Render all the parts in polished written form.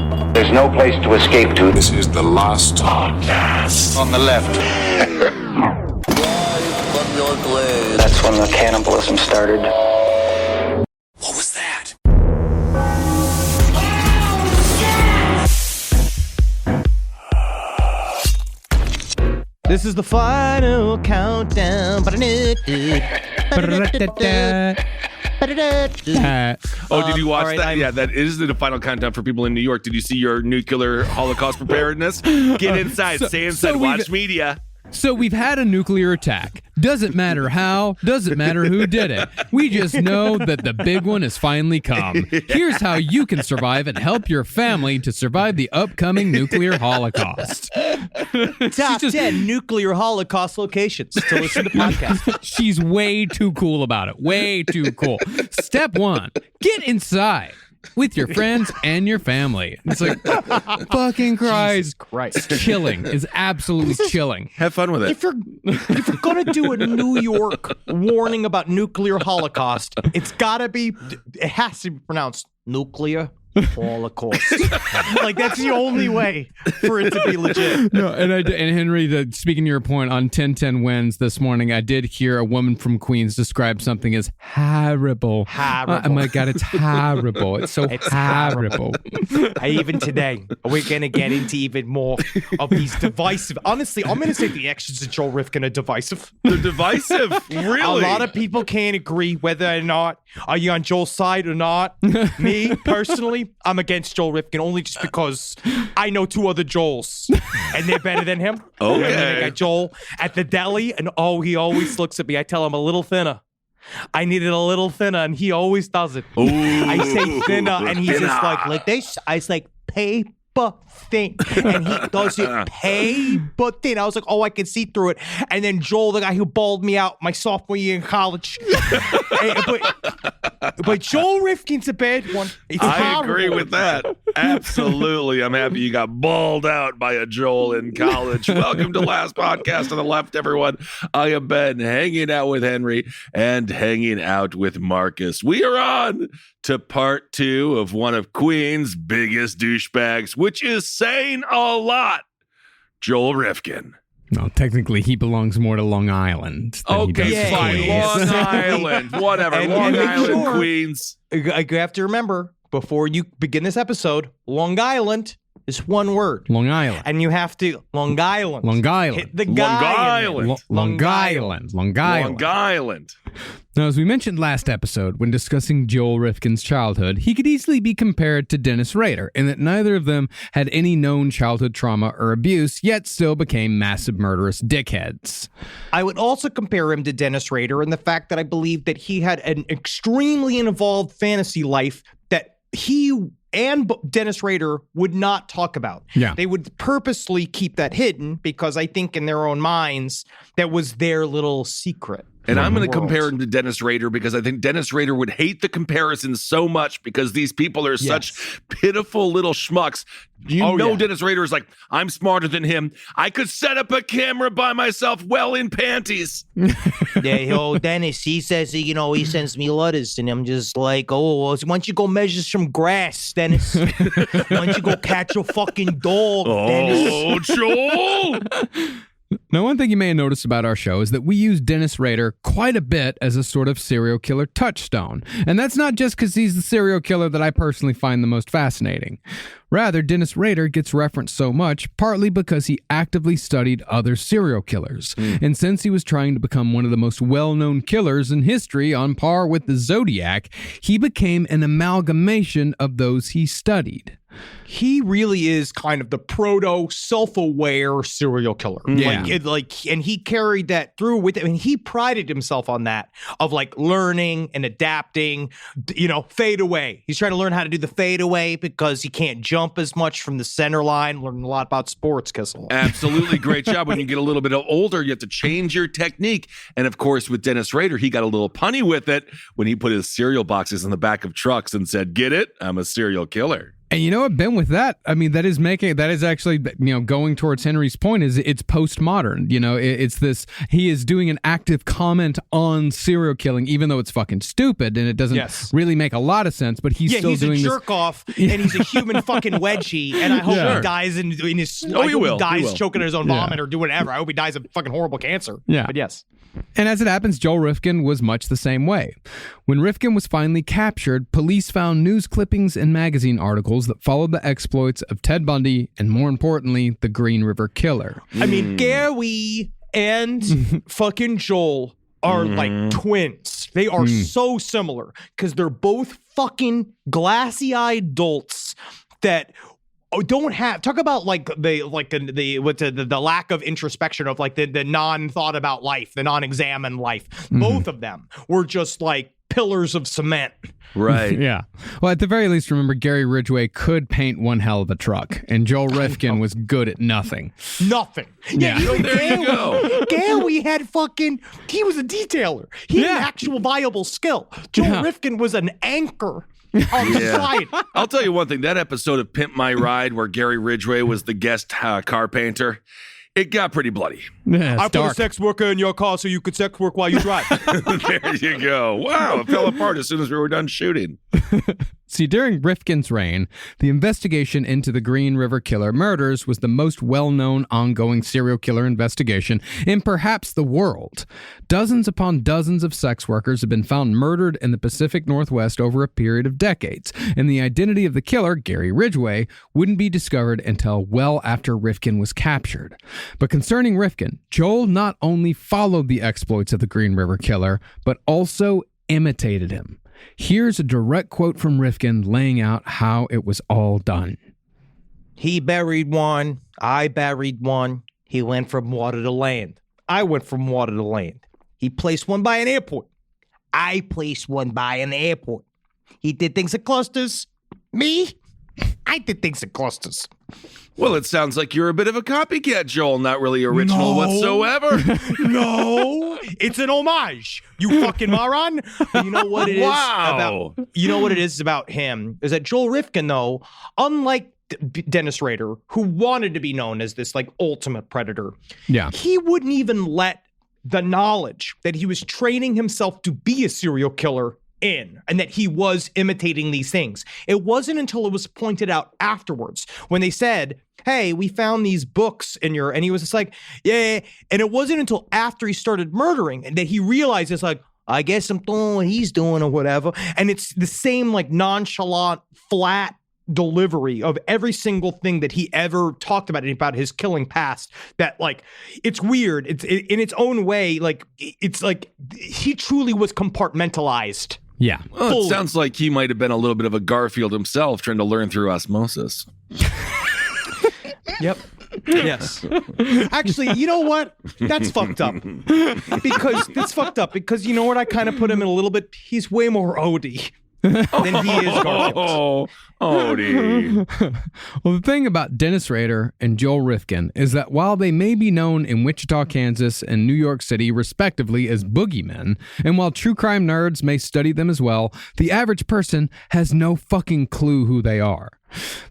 There's no place to escape to. This is the last podcast. On the left. That's when the cannibalism started. What was that? This is the final countdown. Oh, did you watch right, that? Yeah, that is the final countdown for people in New York. Did you see your nuclear Holocaust preparedness? Get inside, stay inside, watch media. So we've had a nuclear attack. Doesn't matter how, doesn't matter who did it. We just know that the big one has finally come. Here's how you can survive and help your family to survive the upcoming nuclear holocaust. Top 10 nuclear holocaust locations to listen to podcasts. She's way too cool about it. Way too cool. Step 1, get inside with your friends and your family. It's like, fucking Christ. Jesus Christ. Chilling is absolutely chilling. Have fun with it. If you're going to do a New York warning about nuclear holocaust, it has to be pronounced nuclear holocaust. Like, that's the only way for it to be legit. No, and Henry, speaking to your point on 1010 wins this morning, I did hear a woman from Queens describe something as horrible. Horrible. Oh my God, it's horrible. It's so horrible. Even today, we're going to get into even more of these divisive. Honestly, I'm going to say the actions of Joel Rifkin are divisive. They're divisive, really. A lot of people can't agree whether or not are you on Joel's side or not. Me, personally, I'm against Joel Rifkin only just because I know 2 other Joels, and they're better than him. Okay. And then I got Joel at the deli, and he always looks at me. I tell him a little thinner. I needed a little thinner, and he always does it. Ooh, I say thinner, and he's thinner. just like this. I was like, paper thin. And he does it paper thin. I was like, I can see through it. And then Joel, the guy who bawled me out my sophomore year in college. But Joel Rifkin's a bad one. I agree with that. Absolutely. I'm happy you got bawled out by a Joel in college. Welcome to Last Podcast on the Left, everyone. I am Ben, hanging out with Henry and hanging out with Marcus. We are on to part 2 of one of Queen's biggest douchebags, which is saying a lot, Joel Rifkin. No, technically, he belongs more to Long Island. Okay, fine. Long Island. Whatever. Long Island, Queens. You have to remember, before you begin this episode, Long Island is one word. Long Island. And you have to, Long Island. Long Island. Hit the Long guy. Island. Long Island. Long Island. Long Island. Now, as we mentioned last episode, when discussing Joel Rifkin's childhood, he could easily be compared to Dennis Rader in that neither of them had any known childhood trauma or abuse, yet still became massive murderous dickheads. I would also compare him to Dennis Rader in the fact that I believe that he had an extremely involved fantasy life that he and Dennis Rader would not talk about. Yeah. They would purposely keep that hidden because I think in their own minds, that was their little secret. And I'm going to compare him to Dennis Rader because I think Dennis Rader would hate the comparison so much because these people are such pitiful little schmucks. Dennis Rader is like, I'm smarter than him. I could set up a camera by myself well in panties. Dennis, he says, he sends me letters and I'm just like, why don't you go measure some grass, Dennis? Why don't you go catch a fucking dog, Dennis? Oh, Joel! Now, one thing you may have noticed about our show is that we use Dennis Rader quite a bit as a sort of serial killer touchstone. And that's not just because he's the serial killer that I personally find the most fascinating. Rather, Dennis Rader gets referenced so much partly because he actively studied other serial killers. And since he was trying to become one of the most well-known killers in history on par with the Zodiac, he became an amalgamation of those he studied. He really is kind of the proto self-aware serial killer. Yeah. And he carried that through with it. I mean, he prided himself on that of like learning and adapting, fade away. He's trying to learn how to do the fade away because he can't jump as much from the center line. Learning a lot about sports, Kissel. Absolutely. Great job. When you get a little bit older, you have to change your technique. And of course, with Dennis Rader, he got a little punny with it when he put his cereal boxes in the back of trucks and said, "Get it? I'm a serial killer." And you know what, Ben, with that, I mean, that is actually, going towards Henry's point, is it's postmodern. It's this, he is doing an active comment on serial killing, even though it's fucking stupid and it doesn't really make a lot of sense, but he's still doing this. He's a jerk off and he's a human fucking wedgie. And I hope he dies in his, I hope he dies choking on his own vomit or do whatever. I hope he dies of fucking horrible cancer. Yeah. But yes. And as it happens, Joel Rifkin was much the same way. When Rifkin was finally captured, police found news clippings and magazine articles that followed the exploits of Ted Bundy and, more importantly, the Green River Killer. I mean, Gary and fucking Joel are like twins. They are so similar because they're both fucking glassy-eyed dolts that don't have, talk about the lack of introspection of like the non-thought about life, the non-examined life. Both of them were just like pillars of cement. Right. Yeah. Well, at the very least, remember, Gary Ridgway could paint one hell of a truck, and Joel Rifkin was good at nothing. Nothing. Yeah. There you go. Gary had he was a detailer. He had an actual viable skill. Joel Rifkin was an anchor on the side. I'll tell you one thing. That episode of Pimp My Ride where Gary Ridgway was the guest car painter, it got pretty bloody. Yeah, I put a sex worker in your car so you could sex work while you drive. There you go. Wow, it fell apart as soon as we were done shooting. See, during Rifkin's reign, the investigation into the Green River Killer murders was the most well-known ongoing serial killer investigation in perhaps the world. Dozens upon dozens of sex workers have been found murdered in the Pacific Northwest over a period of decades, and the identity of the killer, Gary Ridgway, wouldn't be discovered until well after Rifkin was captured. But concerning Rifkin, Joel not only followed the exploits of the Green River Killer, but also imitated him. Here's a direct quote from Rifkin laying out how it was all done. He buried one. I buried one. He went from water to land. I went from water to land. He placed one by an airport. I placed one by an airport. He did things in clusters. Me? I did things in clusters. Well, it sounds like you're a bit of a copycat, Joel. Not really original whatsoever. No, it's an homage. You fucking moron. But you know what it is about? You know what it is about him is that Joel Rifkin, though, unlike Dennis Rader, who wanted to be known as this like ultimate predator, he wouldn't even let the knowledge that he was training himself to be a serial killer in, and that he was imitating these things. It wasn't until it was pointed out afterwards when they said, hey, we found these books in your, and he was just like, yeah. And it wasn't until after he started murdering and that he realized it's like, I guess I'm doing what he's doing or whatever. And it's the same like nonchalant, flat delivery of every single thing that he ever talked about his killing past, that like, it's weird. It's in its own way. Like, it's like he truly was compartmentalized. Yeah. Well, it sounds like he might have been a little bit of a Garfield himself, trying to learn through osmosis. Yep. Yes. Actually, you know what? That's fucked up. Because you know what? I kind of put him in a little bit. He's way more Odie than he is Garfield. Odie. Well, the thing about Dennis Rader and Joel Rifkin is that while they may be known in Wichita, Kansas and New York City, respectively, as boogeymen, and while true crime nerds may study them as well, the average person has no fucking clue who they are.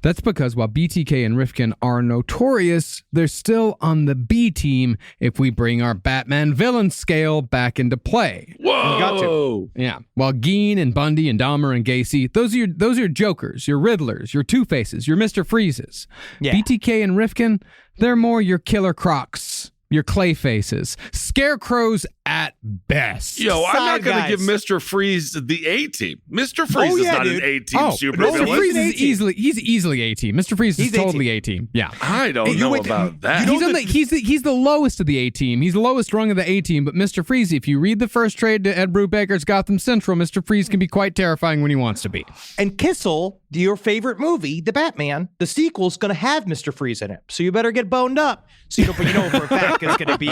That's because while BTK and Rifkin are notorious, they're still on the B team if we bring our Batman villain scale back into play. Whoa! You got to. Yeah. While Gein and Bundy and Dahmer and Gacy, those are your Jokers, your Riddlers, your Two-Faces, your Mr. Freezes. Yeah. BTK and Rifkin, they're more your Killer Crocs, your Clayfaces, Scarecrows at best. Yo, I'm not going to guys. give Mr. Freeze the A-team. Mr. Freeze is not dude. an A-team Mr. supervillain. Freeze is easily A-team. Mr. Freeze is totally A-team. Yeah. I don't know about that. He's the lowest of the A-team. He's the lowest rung of the A-team, but Mr. Freeze, if you read the first trade to Ed Brubaker's Gotham Central, Mr. Freeze can be quite terrifying when he wants to be. And Kissel, your favorite movie, The Batman, the sequel's going to have Mr. Freeze in it. So you better get boned up. So you know for a fact it's going to be,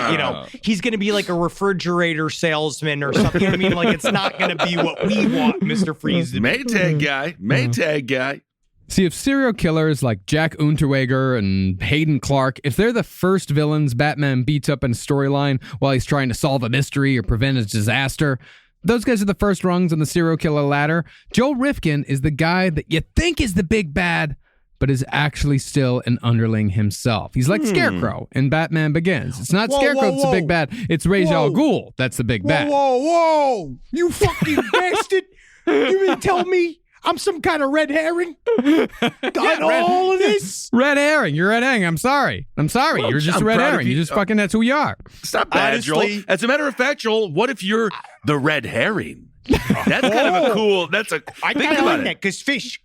he's going to be like a refrigerator salesman or something. You know what I mean? Like, it's not going to be what we want Mr. Freeze to be. Maytag guy. See, if serial killers like Jack Unterweger and Hayden Clark, if they're the first villains Batman beats up in a storyline while he's trying to solve a mystery or prevent a disaster, those guys are the first rungs on the serial killer ladder. Joel Rifkin is the guy that you think is the big bad, but is actually still an underling himself. He's like Scarecrow in Batman Begins. It's not Scarecrow that's the big bad. It's Ra's al Ghul that's the big bad. Whoa! You fucking bastard! You mean tell me I'm some kind of red herring? All of this? Red herring. You're red herring. I'm sorry. Well, You're just I'm a red proud of herring. you. You just fucking, that's who you are. Stop that, Honestly- Joel. As a matter of fact, Joel, what if you're the red herring? That's kind of a cool. That's a. I think kind of about like it. that because fish,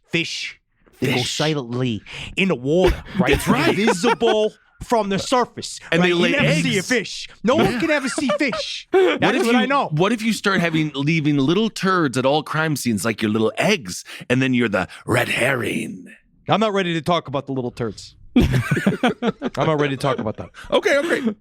they go silently in the water, right? That's right. Visible from the surface. And right? they lay you never eggs. see a fish. No one can ever see fish. That's what I know. What if you start leaving little turds at all crime scenes like your little eggs, and then you're the red herring? I'm not ready to talk about the little turds. I'm not ready to talk about that. Okay.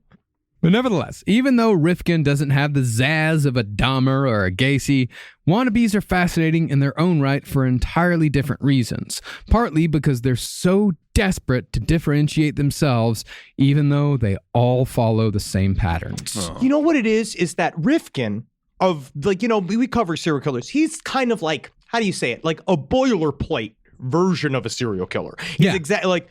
But nevertheless, even though Rifkin doesn't have the zazz of a Dahmer or a Gacy, wannabes are fascinating in their own right for entirely different reasons. Partly because they're so desperate to differentiate themselves, even though they all follow the same patterns. You know what it is? Is that Rifkin of, like, you know, we cover serial killers. He's kind of like, how do you say it? Like a boilerplate version of a serial killer. He's exactly like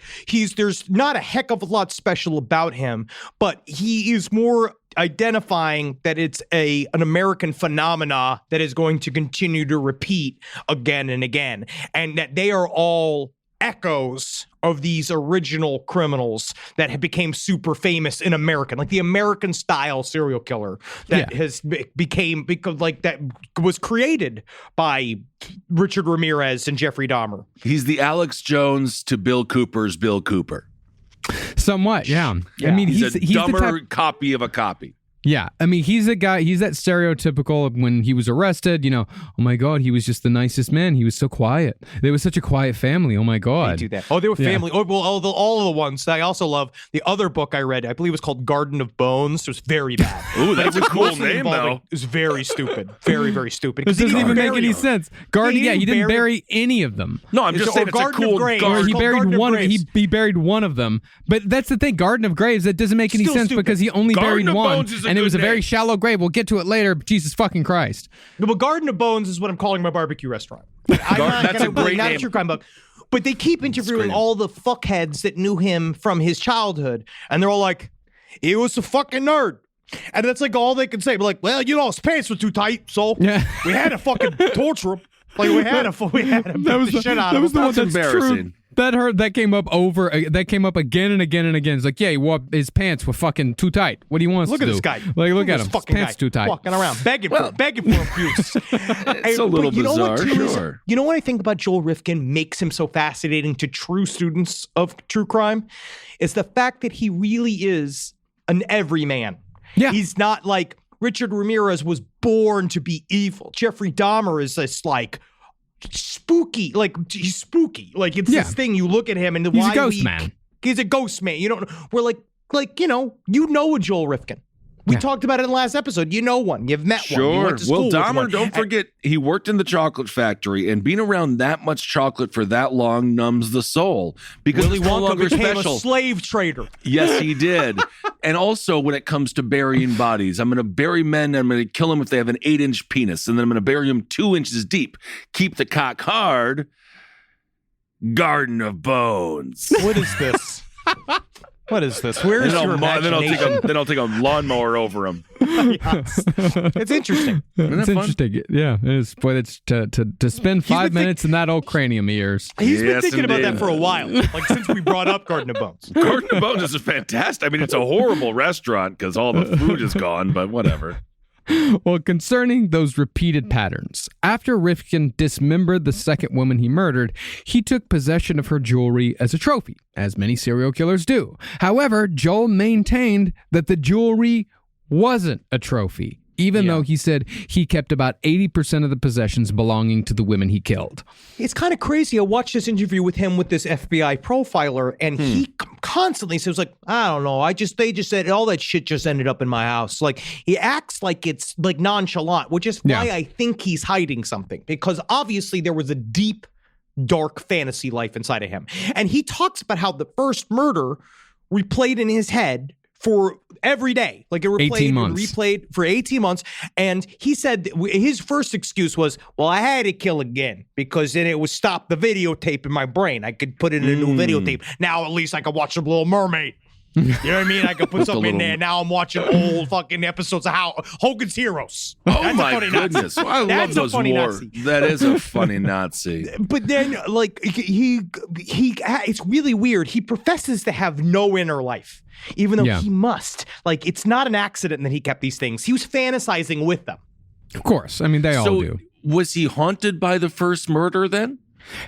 there's not a heck of a lot special about him, but he is more identifying that it's an American phenomena that is going to continue to repeat again and again, and that they are all echoes of these original criminals that have became super famous in American, like the American style serial killer that has became because like that was created by Richard Ramirez and Jeffrey Dahmer. He's the Alex Jones to Bill Cooper's Bill Cooper. Somewhat, yeah. I mean, He's a the dumber type, copy of a copy. yeah. I mean, he's a guy, he's that stereotypical when he was arrested, you know, oh my God, he was just the nicest man. He was so quiet. They were such a quiet family. Oh my God. They do that. Oh, they were family. Oh, well, all of the ones. I also love the other book I read. I believe it was called Garden of Bones. It was very bad. Ooh, that's a cool mostly name, involving- though. It was very stupid. Very, very stupid. This doesn't even make any sense. Garden, He he didn't didn't bury any of them. No, I'm just Or saying it's a Garden of cool Graves. Or It's he called buried Garden of one of Graves. he buried one of them. But that's the thing, Garden of Graves, that doesn't make any Still sense stupid. because he only Garden buried of one, Bones is a and it good was a very name. shallow grave. We'll get to it later, but Jesus fucking Christ. No, but Garden of Bones is what I'm calling my barbecue restaurant. That's a great not name. a true crime book. But they keep interviewing great. all the fuckheads that knew him from his childhood, and they're all like, he was a fucking nerd. And that's like all they can say. But like, well, you know, his pants were too tight, so Yeah. we had to fucking torture him. Like we had to beat the shit out of him. the one That's that's embarrassing. true. That came up again and again and again. It's like, yeah, his pants were fucking too tight. What do you want us Look to at do? this guy. Like, look at this him. His fucking pants guy too tight. walking around, begging for abuse. It's a little But you know what, bizarre, too, is- sure. You know what I think about Joel Rifkin makes him so fascinating to true students of true crime? Is the fact that he really is an everyman. Yeah. He's not like Richard Ramirez was born to be evil. Jeffrey Dahmer is this like spooky, like he's spooky. Like it's Yeah. this thing you look at him and He's why a ghost we- man. He's a ghost man. You don't. We're like you know a Joel Rifkin. We talked about it in the last episode. You know one. You've met one. You Sure. went to school Well, with Dahmer, one. don't forget, he worked in the chocolate factory, and being around that much chocolate for that long numbs the soul because Willy it's no Wonka longer became special. a slave trader. Yes, he did. And also, when it comes to burying bodies, I'm going to bury men and I'm going to kill them if they have an 8-inch penis, and then I'm going to bury them 2 inches deep. Keep the cock hard. Garden of Bones. What is this? What is this? Where is your then I'll imagination? take a lawnmower over him. Yes. It's interesting. It's fun? interesting. Yeah, it is. Boy, it's to spend 5 minutes in that old cranium of yours. He's been Yes, thinking about that indeed. for a while, like since we brought up Garden of Bones. Garden of Bones is fantastic. I mean, it's a horrible restaurant because all the food is gone, but whatever. Well, concerning those repeated patterns, after Rifkin dismembered the second woman he murdered, he took possession of her jewelry as a trophy, as many serial killers do. However, Joel maintained that the jewelry wasn't a trophy, even though he said he kept about 80% of the possessions belonging to the women he killed. It's kind of crazy. I watched this interview with him with this FBI profiler, and he constantly says, like, I don't know. They just said all that shit just ended up in my house. Like, he acts like it's like nonchalant, which is why I think he's hiding something, because obviously there was a deep, dark fantasy life inside of him. And he talks about how the first murder replayed in his head for every day. Like it 18 replayed and months. replayed for 18 months. And he said that his first excuse was, well, I had to kill again because then it would stop the videotape in my brain. I could put it in a new videotape. Now at least I could watch The Little Mermaid. You know what I mean? I could put something in there. Now I'm watching old fucking episodes of Hogan's Heroes. Oh That's a my funny Nazi. goodness! I love That's a those funny war. Nazi. That is a funny Nazi. But then, like, he, it's really weird. He professes to have no inner life, even though he must. Like, it's not an accident that he kept these things. He was fantasizing with them. Of course. I mean, they all do. Was he haunted by the first murder then?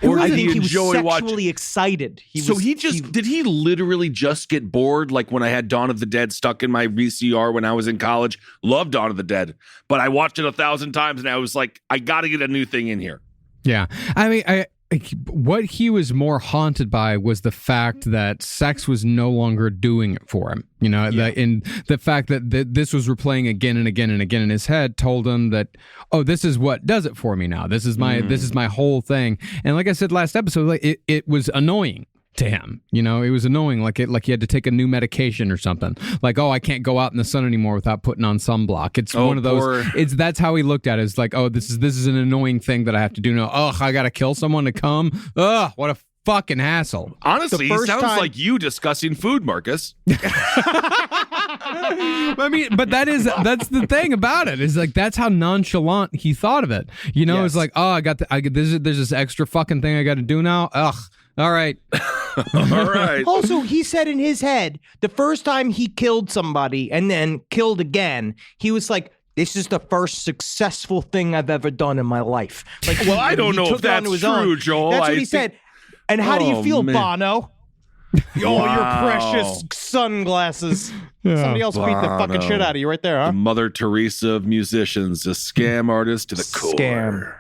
Or I did think he was enjoy sexually excited. Did he literally just get bored? Like when I had Dawn of the Dead stuck in my VCR when I was in college, loved Dawn of the Dead, but I watched it 1,000 times and I was like, I got to get a new thing in here. Yeah. I mean, what he was more haunted by was the fact that sex was no longer doing it for him. You know, and the fact that this was replaying again and again and again in his head told him that, oh, this is what does it for me now. This is my whole thing. And like I said last episode, like it was annoying to him. You know, it was annoying, like he had to take a new medication or something. Like, oh, I can't go out in the sun anymore without putting on sunblock. It's one of those. That's how he looked at it. It's like, oh, this is an annoying thing that I have to do now. Ugh, I gotta kill someone to come. Ugh, what a fucking hassle. Honestly, he sounds like you discussing food, Marcus. I mean, but that's the thing about it, is like that's how nonchalant he thought of it. You know, it's like, oh, there's this extra fucking thing I got to do now. Ugh. All right. All right. Also, he said in his head, the first time he killed somebody and then killed again, he was like, this is the first successful thing I've ever done in my life. Like, well, I don't know if that's true, Joel. That's what he said. And how do you feel, man. Bono? Your precious sunglasses. Somebody else beat the fucking shit out of you right there, huh? The Mother Teresa of musicians, a scam artist to the core. Scam.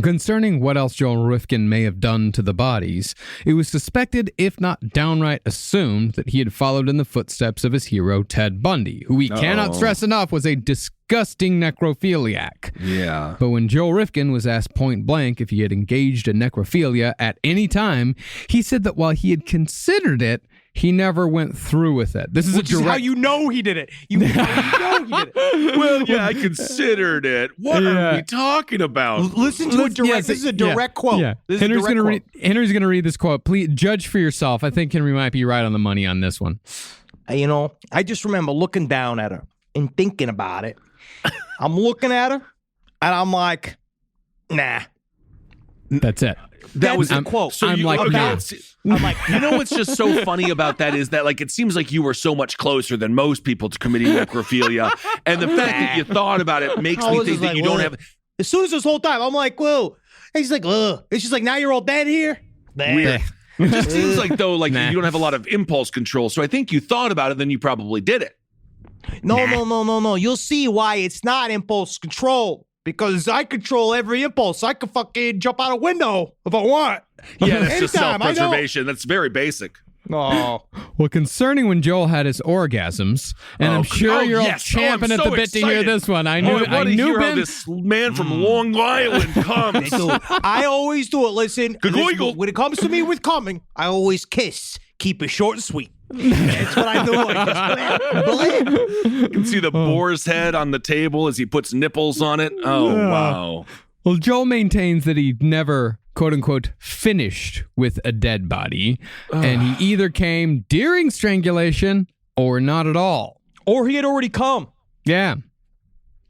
Concerning what else Joel Rifkin may have done to the bodies, it was suspected, if not downright assumed, that he had followed in the footsteps of his hero Ted Bundy, who we cannot stress enough was a disgusting necrophiliac. Yeah. But when Joel Rifkin was asked point blank if he had engaged in necrophilia at any time, he said that while he had considered it, he never went through with it. This is Which is how you know he did it. You know he did it. Well, yeah, I considered it. What are we talking about? Listen to it direct. This is a direct quote. Yeah. This Henry's is a direct quote. Henry's going to read this quote. Please judge for yourself. I think Henry might be right on the money on this one. You know, I just remember looking down at her and thinking about it. I'm looking at her and I'm like, nah. That's it. That was a quote. So I'm like, nah. I'm like, you know what's just so funny about that is that, like, it seems like you were so much closer than most people to committing necrophilia, and the fact that you thought about it makes me think that you don't have. As soon as this whole time, I'm like, whoa. And she's like, ugh. It's just like, now you're all dead here. Weird. It just seems like, though, like you don't have a lot of impulse control. So I think you thought about it, then you probably did it. No. You'll see why it's not impulse control. Because I control every impulse. I could fucking jump out a window if I want. Yeah, that's just Anytime, I know. self-preservation. That's very basic. Oh. Well, concerning when Joel had his orgasms, and I'm sure you're all champing at the bit to hear this one. I knew how this man from Long Island comes. So, I always do it. Listen, Gagoigle. when it comes to me with coming, I always kiss. Keep it short and sweet. That's what I do. I just blam. You can see the boar's head on the table as he puts nipples on it. Oh, wow. Well, Joel maintains that he never, quote unquote, finished with a dead body, and he either came during strangulation or not at all. Or he had already come. Yeah.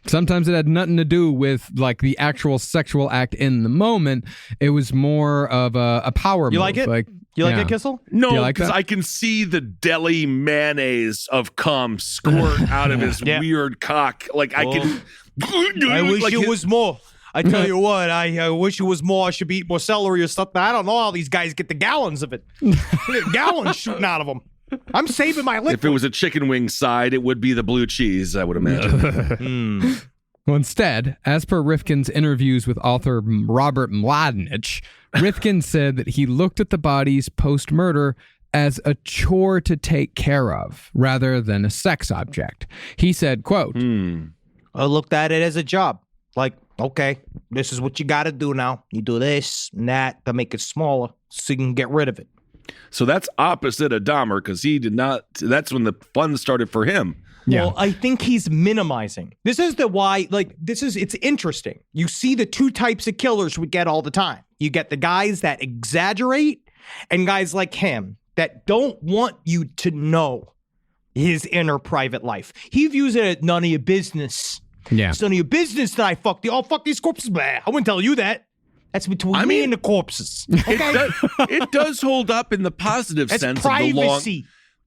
Sometimes it had nothing to do with like the actual sexual act in the moment. It was more of a power move. You like it? You like it, Kissel? No, because I can see the deli mayonnaise of cum squirt out of his weird cock. Like I can. I wish it was more. I tell you what, I wish it was more. I should be eating more celery or something. I don't know how these guys get the gallons of it. Gallons shooting out of them. I'm saving my liquid. If it was a chicken wing side, it would be the blue cheese, I would imagine. Well, instead, as per Rifkin's interviews with author Robert Mladinich, Rifkin said that he looked at the bodies post-murder as a chore to take care of, rather than a sex object. He said, quote, I looked at it as a job. Like, okay, this is what you got to do now. You do this and that to make it smaller so you can get rid of it. So that's opposite of Dahmer because he did not. That's when the fun started for him. Yeah. Well, I think he's minimizing. This is the why, it's interesting. You see the two types of killers we get all the time. You get the guys that exaggerate and guys like him that don't want you to know his inner private life. He views it as none of your business. Yeah. It's none of your business that I fuck these corpses. Blah. I wouldn't tell you that. That's between me and the corpses. Okay? It does hold up in the positive That's sense privacy. of the long.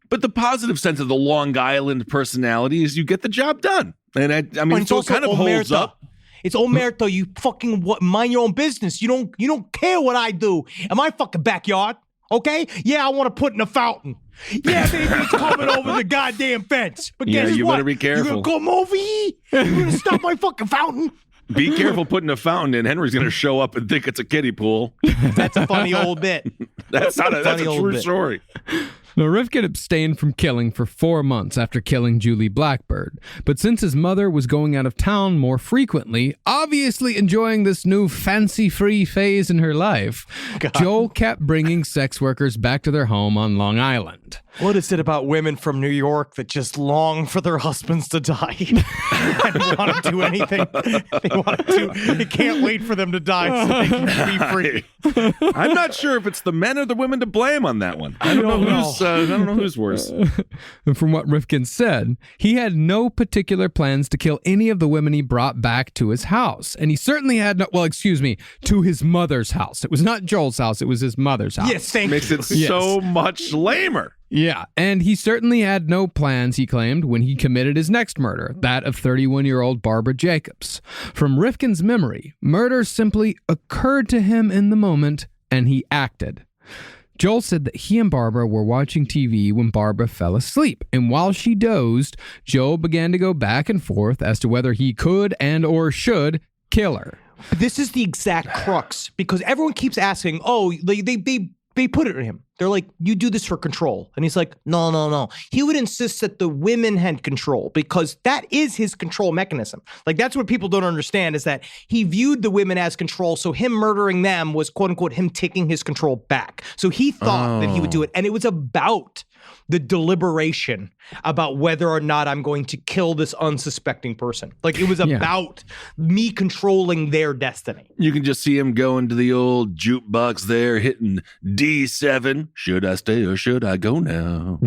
But the positive sense of the Long Island personality is you get the job done. And I mean, it's so it also kind of holds omerta. up. It's omerta. You fucking mind your own business. You don't care what I do in my fucking backyard. Okay? Yeah, I want to put in a fountain. Yeah, baby, it's coming over the goddamn fence. But Yeah, guess you what? better be careful. You're gonna come over here? You're gonna stop my fucking fountain? Be careful putting a fountain in. Henry's going to show up and think it's a kiddie pool. That's a funny old bit. That's a true bit. story. Now, Rifkin abstained from killing for 4 months after killing Julie Blackbird. But since his mother was going out of town more frequently, obviously enjoying this new fancy-free phase in her life, Joel kept bringing sex workers back to their home on Long Island. What is it about women from New York that just long for their husbands to die and want to do anything they want to do? They can't wait for them to die so they can be free. I'm not sure if it's the men or the women to blame on that one. I don't know who's worse. And from what Rifkin said, he had no particular plans to kill any of the women he brought back to his house. And he certainly had to his mother's house. It was not Joel's house, it was his mother's house. Yes, thank Makes you. it so much lamer. Yeah, and he certainly had no plans, he claimed, when he committed his next murder, that of 31-year-old Barbara Jacobs. From Rifkin's memory, murder simply occurred to him in the moment, and he acted. Joel said that he and Barbara were watching TV when Barbara fell asleep, and while she dozed, Joel began to go back and forth as to whether he could and or should kill her. This is the exact crux because everyone keeps asking, they put it on him. They're like, you do this for control. And he's like, no. He would insist that the women had control because that is his control mechanism. Like, that's what people don't understand is that he viewed the women as control. So him murdering them was, quote unquote, him taking his control back. So he thought that he would do it. And it was about the deliberation about whether or not I'm going to kill this unsuspecting person. Like, it was about me controlling their destiny. You can just see him going to the old jukebox there, hitting D7. Should I stay or should I go now?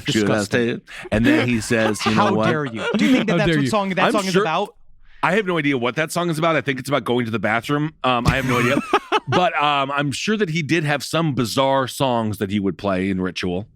Should I stay? And then he says, you know How what? dare you? Do you think that that's what that song is about? I have no idea what that song is about. I think it's about going to the bathroom. I have no idea. But I'm sure that he did have some bizarre songs that he would play in Ritual.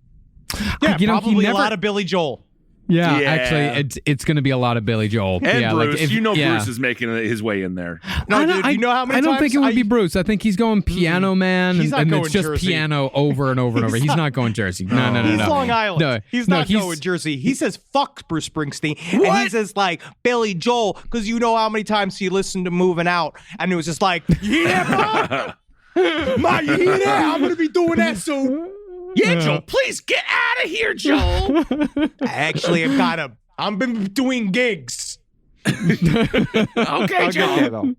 Yeah, probably a lot of Billy Joel. Yeah, Yeah. actually, it's going to be a lot of Billy Joel. And Bruce, Bruce is making his way in there. No, dude, you know how many I don't times think it would be Bruce. I think he's going Piano Man, He's not and going it's just Jersey. piano over and over and over. He's not going Jersey. No. He's Long Island. No, he's no, not going Jersey. He says fuck Bruce Springsteen. And he says like Billy Joel, because you know how many times he listened to Moving Out, and it was just like, yeah, Ma, you hear that? I'm going to be doing that soon. Yeah, Joel, please get out of here, Joel. Actually, I've been doing gigs. Okay, Joel.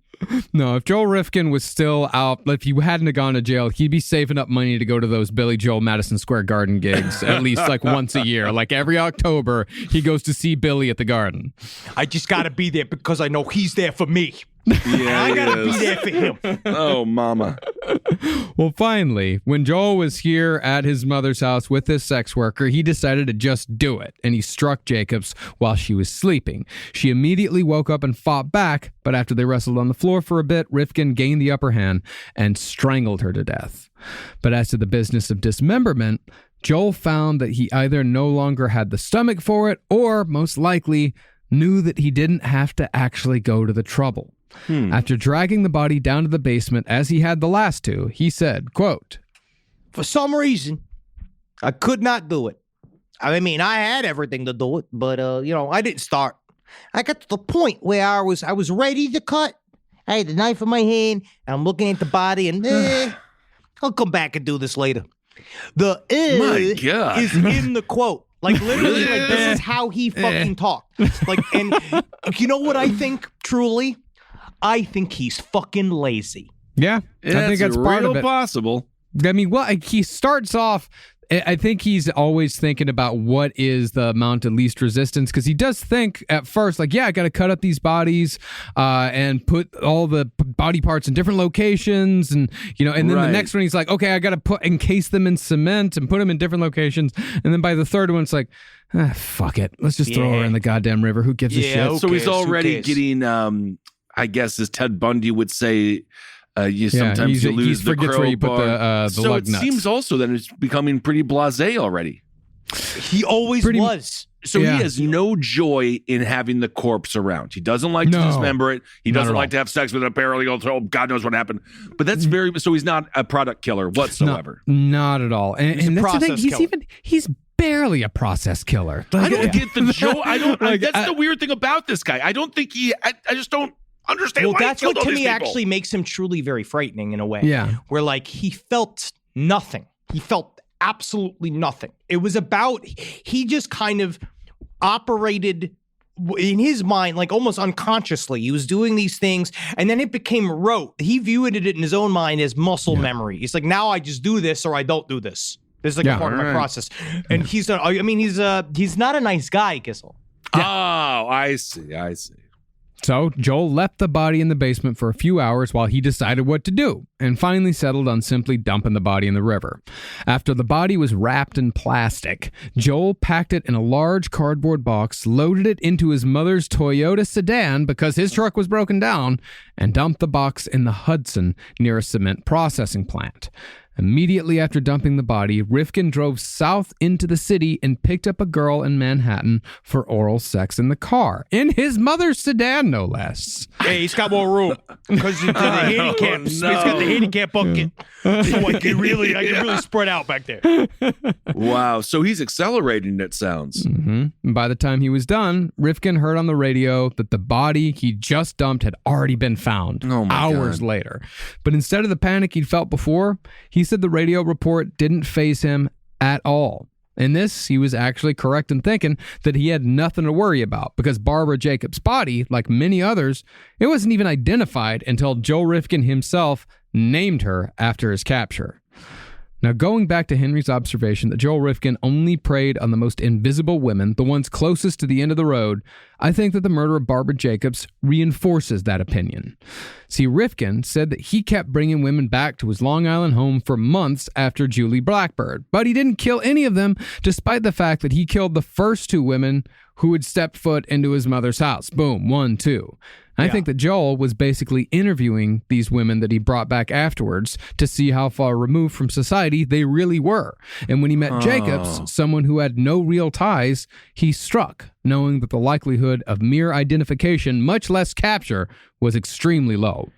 No, if Joel Rifkin was still out, if he hadn't have gone to jail, he'd be saving up money to go to those Billy Joel Madison Square Garden gigs at least like once a year. Like every October, he goes to see Billy at the Garden. I just got to be there because I know he's there for me. Yeah, I got to he be is. there for him. Oh, mama. Well, finally, when Joel was here at his mother's house with his sex worker, he decided to just do it, and he struck Jacobs while she was sleeping. She immediately woke up and fought back, but after they wrestled on the floor for a bit, Rifkin gained the upper hand and strangled her to death. But as to the business of dismemberment, Joel found that he either no longer had the stomach for it, or, most likely, knew that he didn't have to actually go to the trouble. After dragging the body down to the basement as he had the last two, he said, quote, For some reason, I could not do it. I mean, I had everything to do it, but I didn't start. I got to the point where I was ready to cut. I had the knife in my hand, and I'm looking at the body, and I'll come back and do this later. The My God. is in the quote. Like, literally, like, this is how he fucking talked. Like, and you know what I think, truly? I think he's fucking lazy. yeah, I think that's part of it. Possible. I mean, well, he starts off. I think he's always thinking about what is the amount of least resistance, because he does think at first, like, yeah, I got to cut up these bodies and put all the body parts in different locations, and and then the next one he's like, okay, I got to encase them in cement and put them in different locations, and then by the third one it's like, fuck it, let's just throw her in the goddamn river. Who gives a shit? So he's already getting, I guess, as Ted Bundy would say. Sometimes you lose the forgets where you put the so lug it nuts. seems also that it's becoming pretty blasé already. He always was. So he has no joy in having the corpse around. He doesn't like to dismember it. He doesn't like to have sex with it. Apparently, God knows what happened. But that's so he's not a product killer whatsoever. Not at all. And that's the thing. He's barely a process killer. I don't get the joke. That's the weird thing about this guy. I don't think I just don't understand why that's he killed what all to these me people. actually makes him truly very frightening in a way. Yeah. Where like he felt nothing. He felt absolutely nothing. It was about, he just kind of operated in his mind, like almost unconsciously. He was doing these things and then it became rote. He viewed it in his own mind as muscle memory. He's like, now I just do this or I don't do this. This is like a part of my process. And he's not a nice guy, Kissel. Oh, I see. So Joel left the body in the basement for a few hours while he decided what to do, and finally settled on simply dumping the body in the river. After the body was wrapped in plastic, Joel packed it in a large cardboard box, loaded it into his mother's Toyota sedan because his truck was broken down, and dumped the box in the Hudson near a cement processing plant. Immediately after dumping the body, Rifkin drove south into the city and picked up a girl in Manhattan for oral sex in the car. In his mother's sedan, no less. Hey, he's got more room because the handicap. He's got the handicap bucket. So I can really spread out back there. Wow. So he's accelerating, it sounds. Mm-hmm. And by the time he was done, Rifkin heard on the radio that the body he just dumped had already been found hours later. But instead of the panic he'd felt before, he said the radio report didn't faze him at all. In this, he was actually correct in thinking that he had nothing to worry about because Barbara Jacobs' body, like many others, it wasn't even identified until Joe Rifkin himself named her after his capture. Now, going back to Henry's observation that Joel Rifkin only preyed on the most invisible women, the ones closest to the end of the road, I think that the murder of Barbara Jacobs reinforces that opinion. See, Rifkin said that he kept bringing women back to his Long Island home for months after Julie Blackbird, but he didn't kill any of them, despite the fact that he killed the first two women who had stepped foot into his mother's house. Boom, 1, 2. I think that Joel was basically interviewing these women that he brought back afterwards to see how far removed from society they really were. And when he met Jacobs, someone who had no real ties, he struck, knowing that the likelihood of mere identification, much less capture, was extremely low.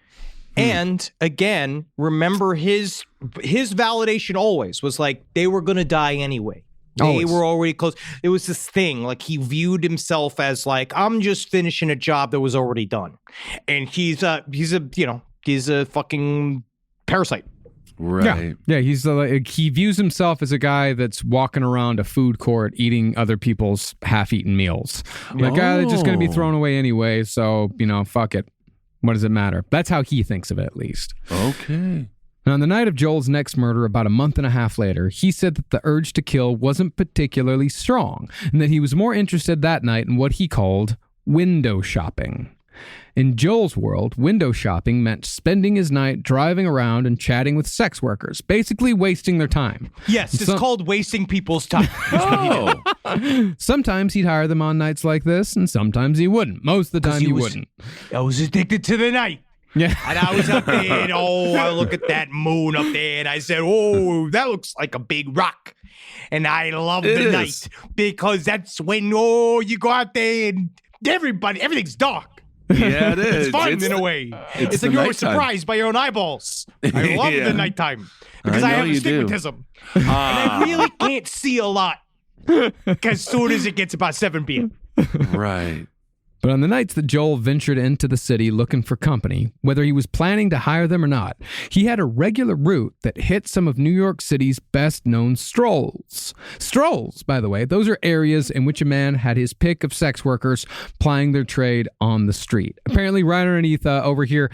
And again, remember his validation always was like they were going to die anyway. They were already close. It was this thing, like he viewed himself as like, I'm just finishing a job that was already done. And he's a fucking parasite. Right. Yeah, he's he views himself as a guy that's walking around a food court eating other people's half-eaten meals. Like, they're just going to be thrown away anyway, so, fuck it. What does it matter? That's how he thinks of it, at least. Okay. Now, on the night of Joel's next murder, about a month and a half later, he said that the urge to kill wasn't particularly strong, and that he was more interested that night in what he called window shopping. In Joel's world, window shopping meant spending his night driving around and chatting with sex workers, basically wasting their time. Yes, it's called wasting people's time. Sometimes he'd hire them on nights like this, and sometimes he wouldn't. Most of the time he wouldn't. I was addicted to the night. Yeah. And I was up there and, I look at that moon up there and I said, that looks like a big rock. And I love the night because that's when, you go out there and everything's dark. Yeah, it is. It's fun in a way. It's like you're surprised by your own eyeballs. I love the nighttime because I have astigmatism. And I really can't see a lot as soon as it gets about 7 p.m. Right. But on the nights that Joel ventured into the city looking for company, whether he was planning to hire them or not, he had a regular route that hit some of New York City's best-known strolls. Strolls, by the way, those are areas in which a man had his pick of sex workers plying their trade on the street. Apparently, right underneath over here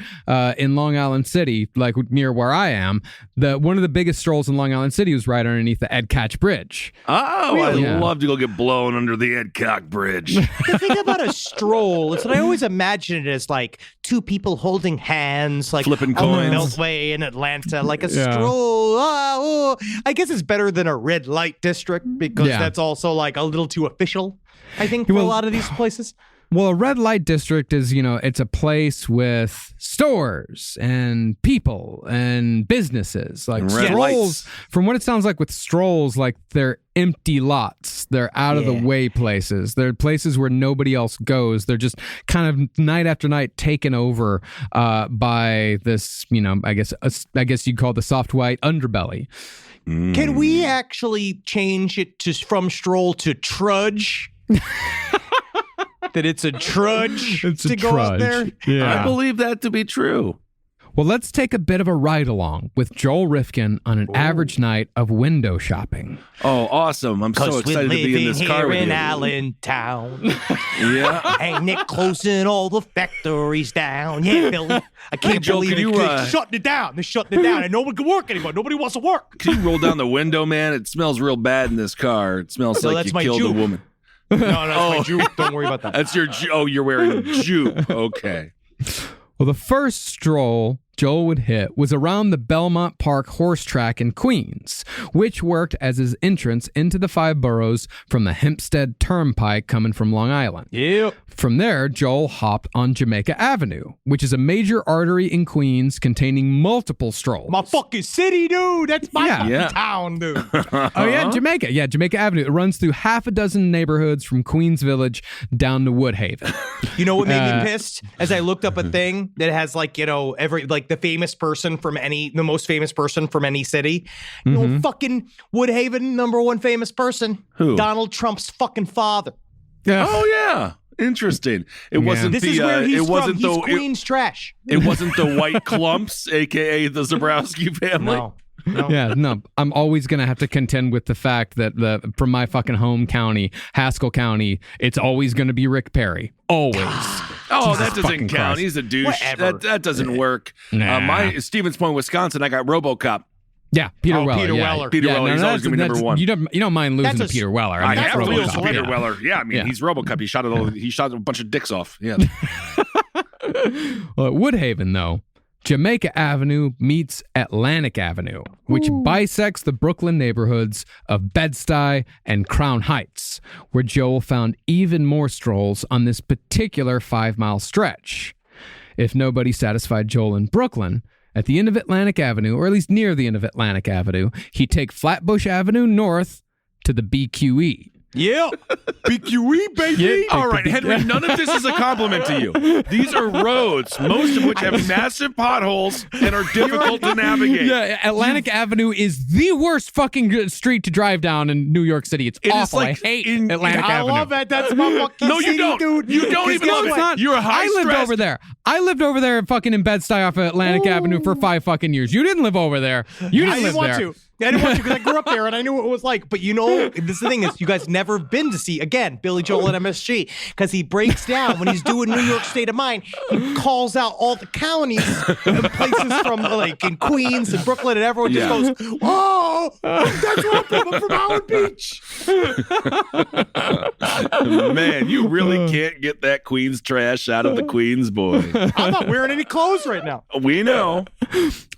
in Long Island City, like near where I am, one of the biggest strolls in Long Island City was right underneath the Ed Catch Bridge. Oh, Really? I'd love to go get blown under the Ed Cock Bridge. The thing about a stroll is that I always imagine it as like two people holding hands, like Flipping on the coins. Beltway in Atlanta, like a Yeah. stroll. I guess it's better than a red light district because that's also like a little too official, I think, for a lot of these places. Well, a red light district is, it's a place with stores and people and businesses. Like And red strolls, lights. from what it sounds like with strolls, like they're empty lots. They're out of the way places. They're places where nobody else goes. They're just kind of night after night taken over by this, I guess you'd call the soft white underbelly. Can we actually change it from stroll to trudge? That it's a trudge to go out there? Yeah. I believe that to be true. Well, let's take a bit of a ride along with Joel Rifkin on an average night of window shopping. Oh, awesome. I'm so excited to be in this car with in you. Allentown. Yeah. Ain't it closing all the factories down? Yeah, Billy. I can't Joel, believe can it. you, They're shutting it down. They're shutting it down, and no one can work anymore. Nobody wants to work. Can you roll down the window, man? It smells real bad in this car. It smells No, like that's you my killed a juke. woman. No, that's my juke. Don't worry about that. That's your you're wearing jupe. Okay. Well, the first stroll Joel would hit was around the Belmont Park horse track in Queens, which worked as his entrance into the five boroughs from the Hempstead Turnpike coming from Long Island. Yep. From there, Joel hopped on Jamaica Avenue, which is a major artery in Queens containing multiple strolls. My fucking city, dude. That's my fucking Yeah. town, dude. Oh, yeah, Jamaica. Yeah, Jamaica Avenue. It runs through half a dozen neighborhoods from Queens Village down to Woodhaven. You know what made me pissed? As I looked up a thing that has the famous person from the most famous person from any city. Fucking Woodhaven, number one famous person. Who? Donald Trump's fucking father. Yeah. Oh yeah. Interesting. It wasn't This the is where he's it from. wasn't He's the Queens trash. it wasn't the White Clumps, aka the Zabrowski family. No. Yeah, no, I'm always going to have to contend with the fact that from my fucking home county, Haskell County, it's always going to be Rick Perry. Always. Oh, Jesus that doesn't fucking count. Christ. He's a douche. Whatever. That doesn't work. Nah. My Stevens Point, Wisconsin, I got RoboCop. Yeah, Peter Oh, Weller. Peter yeah. Weller. Peter Yeah, Weller, he's always gonna be that's- number one. You don't mind losing That's to Peter Weller. I that's have to real lose to celebrity. Peter Weller. Yeah, I mean, Yeah. he's RoboCop. He shot a bunch of dicks off. Yeah. Well, at Woodhaven, though, Jamaica Avenue meets Atlantic Avenue, which bisects the Brooklyn neighborhoods of Bed-Stuy and Crown Heights, where Joel found even more strolls on this particular 5-mile stretch. If nobody satisfied Joel in Brooklyn, at the end of Atlantic Avenue, or at least near the end of Atlantic Avenue, he'd take Flatbush Avenue north to the BQE. Yeah. BQE, baby. All right, Henry, none of this is a compliment to you. These are roads, most of which have massive potholes and are difficult to navigate. Yeah, Atlantic Avenue is the worst fucking street to drive down in New York City. It's It is awful. like I hate in- Atlantic I Avenue. love it. That's my fucking No, you city, don't. dude. You don't even love It's it. not. You're a high I lived stress- over there. I lived over there fucking in Bed-Stuy off of Atlantic Avenue for 5 fucking years. You didn't live over there. You didn't I live didn't want there. to. I didn't want to because I grew up there and I knew what it was like. But this is the thing is, you guys never been to see, again, Billy Joel and MSG, because he breaks down when he's doing New York State of Mind. He calls out all the counties and places from like in Queens and Brooklyn, and everyone just goes, "Oh, that's where I'm from. I'm from Howard Beach." Man, you really can't get that Queens trash out of the Queens boy. I'm not wearing any clothes right now. We know.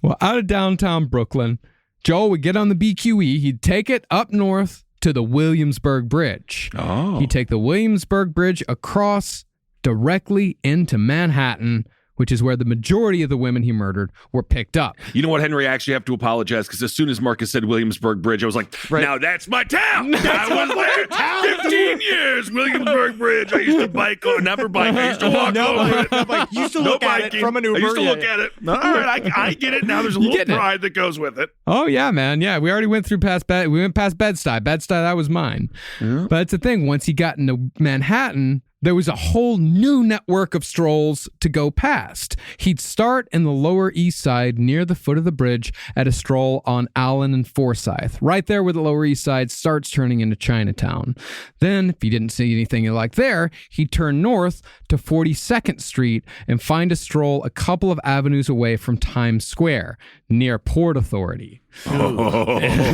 Well, out of downtown Brooklyn, Joel would get on the BQE. He'd take it up north to the Williamsburg Bridge. Oh. He'd take the Williamsburg Bridge across directly into Manhattan, which is where the majority of the women he murdered were picked up. You know what, Henry? I actually have to apologize because as soon as Marcus said Williamsburg Bridge, I was like, now that's my town. I was there 15 years, Williamsburg Bridge. I used to bike on, never bike. I used to walk over it. You used to No look at biking. it from an Uber. I used to yeah, look yeah. at it. All right, I get it. Now there's a little getting it. pride that goes with it. Oh yeah, man. Yeah, we already went past Bed-Stuy. Bed-Stuy, that was mine. But it's the thing. Once he got into Manhattan, there was a whole new network of strolls to go past. He'd start in the Lower East Side near the foot of the bridge at a stroll on Allen and Forsyth, right there where the Lower East Side starts turning into Chinatown. Then, if he didn't see anything he liked there, he'd turn north to 42nd Street and find a stroll a couple of avenues away from Times Square, near Port Authority.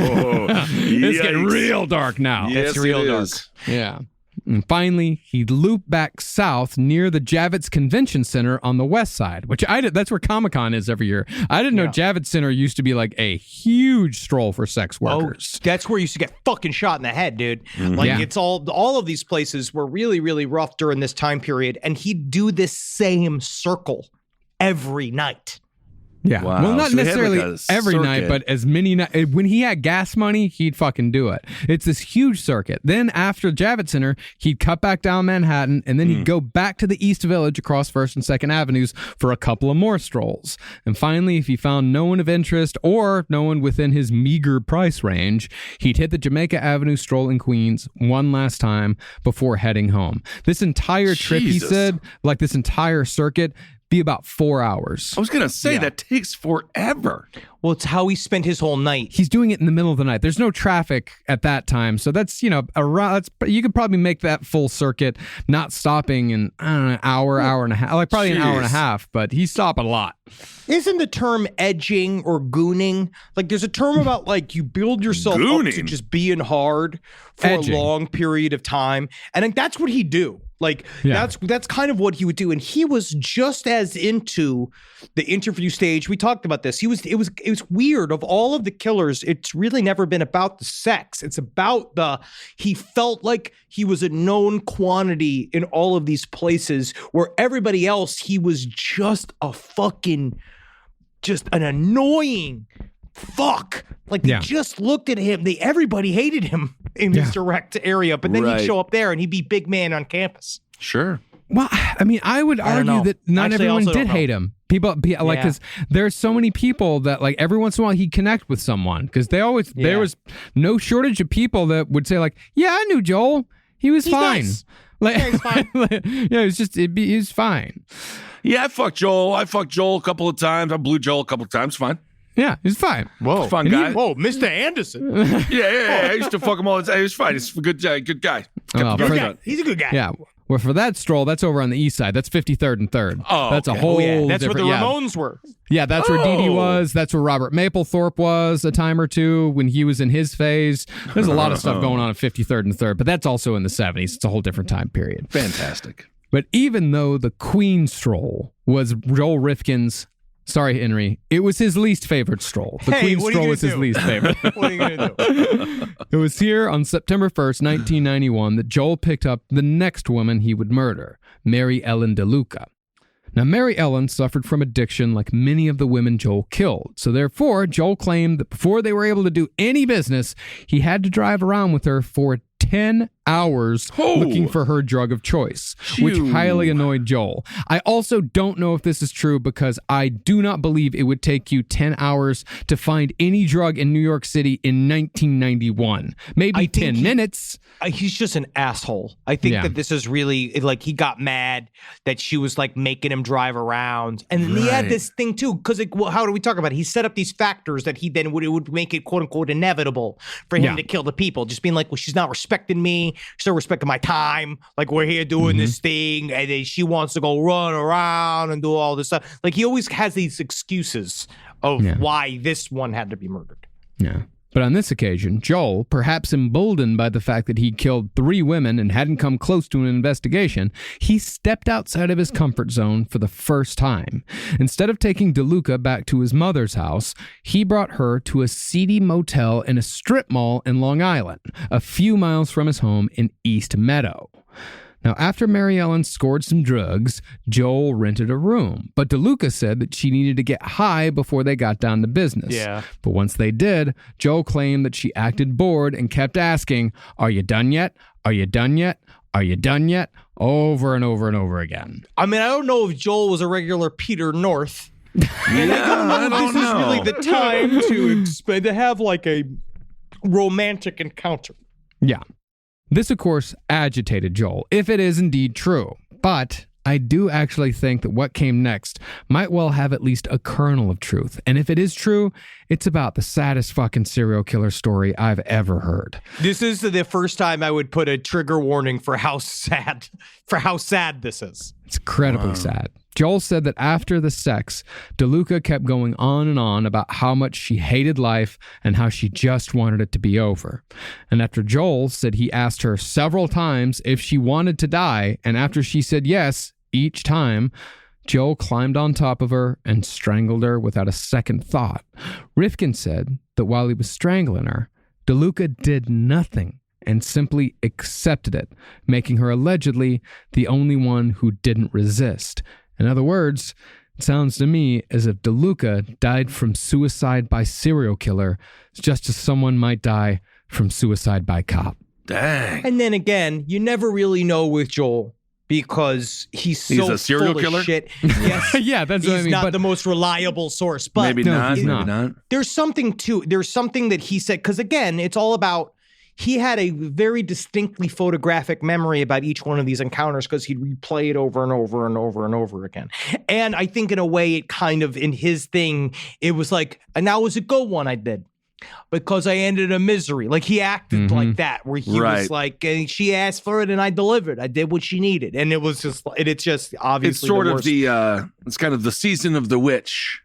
It's getting real dark now. Yes, It's real it dark. is. Yeah. And finally, he'd loop back south near the Javits Convention Center on the west side, which that's where Comic-Con is every year. I didn't know Javits Center used to be like a huge stroll for sex workers. That's where you used to get fucking shot in the head, dude. Like Yeah. it's all of these places were really, really rough during this time period. And he'd do this same circle every night. Yeah. Wow. Well, not So they had, necessarily like, a every night, circuit. but as many nights. When he had gas money, he'd fucking do it. It's this huge circuit. Then after Javits Center, he'd cut back down Manhattan, and then he'd go back to the East Village across 1st and 2nd Avenues for a couple of more strolls. And finally, if he found no one of interest or no one within his meager price range, he'd hit the Jamaica Avenue stroll in Queens one last time before heading home. This entire trip, he Jesus. said, like this entire circuit, be about 4 hours. I was going to say that takes forever. Well, it's how he spent his whole night. He's doing it in the middle of the night. There's no traffic at that time, so that's around. You could probably make that full circuit, not stopping in I don't know, an hour and a half, like probably an hour and a Jeez. half. But he's stopping a lot. Isn't the term edging or gooning? Like there's a term about like you build yourself up to Gooning? just being hard for Edging. a long period of time. And like that's what he'd do. Like Yeah. that's kind of what he would do. And he was just as into the interview stage. We talked about this. It was weird. Of all of the killers, it's really never been about the sex. It's about he felt like he was a known quantity in all of these places where everybody else, he was just an annoying fuck. Like they Yeah. just looked at him. Everybody hated him in his direct area, but then Right. he'd show up there and he'd be big man on campus. Sure. Well, I mean, I would I don't argue know. that not Actually, I everyone also did don't hate him. People like Yeah. because there's so many people that like every once in a while he'd connect with someone because there was no shortage of people that would say like, yeah, I knew Joel. He was He's fine. nice. Like, Yeah, he's fine. yeah, he was fine. Yeah, I fucked Joel a couple of times. I blew Joel a couple of times. Fine. Yeah, he's fine. Whoa, Fun guy. Whoa, Mr. Anderson. Yeah. I used to fuck him all the time. He was fine. He's a good guy. Oh, Good for guy. that- He's a good guy. Yeah. Well, for that stroll, that's over on the east side. That's 53rd and 3rd. Oh, that's a okay. whole Oh, yeah. That's where the different. Ramones were. Yeah, that's where Dee Dee Oh. was. That's where Robert Mapplethorpe was a time or two when he was in his phase. There's a lot of stuff going on at 53rd and 3rd, but that's also in the 70s. It's a whole different time period. Fantastic. But even though the Queen stroll was Joel Rifkin's, sorry, Henry, it was his least favorite stroll. The Hey, Queen what are you stroll gonna was his do? least favorite. What are you going to do? It was here on September 1st, 1991, that Joel picked up the next woman he would murder, Mary Ellen DeLuca. Now, Mary Ellen suffered from addiction like many of the women Joel killed. So therefore, Joel claimed that before they were able to do any business, he had to drive around with her for 10 hours looking for her drug of choice, which Phew. highly annoyed Joel. I also don't know if this is true because I do not believe it would take you 10 hours to find any drug in New York City in 1991. Maybe I think 10 minutes. He's just an asshole. I think Yeah. that this is really like he got mad that she was like making him drive around, and then he had Right. this thing too. Because how do we talk about it? He set up these factors that he then it would make it quote unquote inevitable for him Yeah. to kill the people. Just being like, well, she's not respecting me. She's not respecting my time. Like we're here doing this thing, and then she wants to go run around and do all this stuff. Like he always has these excuses of why this one had to be murdered. Yeah. But on this occasion, Joel, perhaps emboldened by the fact that he'd killed 3 women and hadn't come close to an investigation, he stepped outside of his comfort zone for the first time. Instead of taking DeLuca back to his mother's house, he brought her to a seedy motel in a strip mall in Long Island, a few miles from his home in East Meadow. Now, after Mary Ellen scored some drugs, Joel rented a room, but DeLuca said that she needed to get high before they got down to business. Yeah. But once they did, Joel claimed that she acted bored and kept asking, "Are you done yet? Are you done yet? Are you done yet?" over and over and over again. I mean, I don't know if Joel was a regular Peter North. And I don't know if this is really the time to have like a romantic encounter. Yeah. This, of course, agitated Joel, if it is indeed true. But I do actually think that what came next might well have at least a kernel of truth. And if it is true, it's about the saddest fucking serial killer story I've ever heard. This is the first time I would put a trigger warning for how sad this is. It's incredibly sad. Joel said that after the sex, DeLuca kept going on and on about how much she hated life and how she just wanted it to be over. And after Joel said he asked her several times if she wanted to die, and after she said yes each time, Joel climbed on top of her and strangled her without a second thought. Rifkin said that while he was strangling her, DeLuca did nothing and simply accepted it, making her allegedly the only one who didn't resist. In other words, it sounds to me as if DeLuca died from suicide by serial killer, just as someone might die from suicide by cop. Dang. And then again, you never really know with Joel because he's so a serial full killer? of shit. Yes, Yeah, that's what I he's mean. not But the most reliable source. But Maybe No, not. he's Maybe not. not. there's something that he said, because again, it's all about, he had a very distinctly photographic memory about each one of these encounters because he'd replay it over and over and over and over again. And I think in a way it kind of, in his thing, it was like, and that was a good one I did because I ended a misery. Like he acted like that, where he Right. was like, she asked for it and I delivered. I did what she needed. And it was just, and it's just obviously It's sort the of worst. it's kind of the season of the witch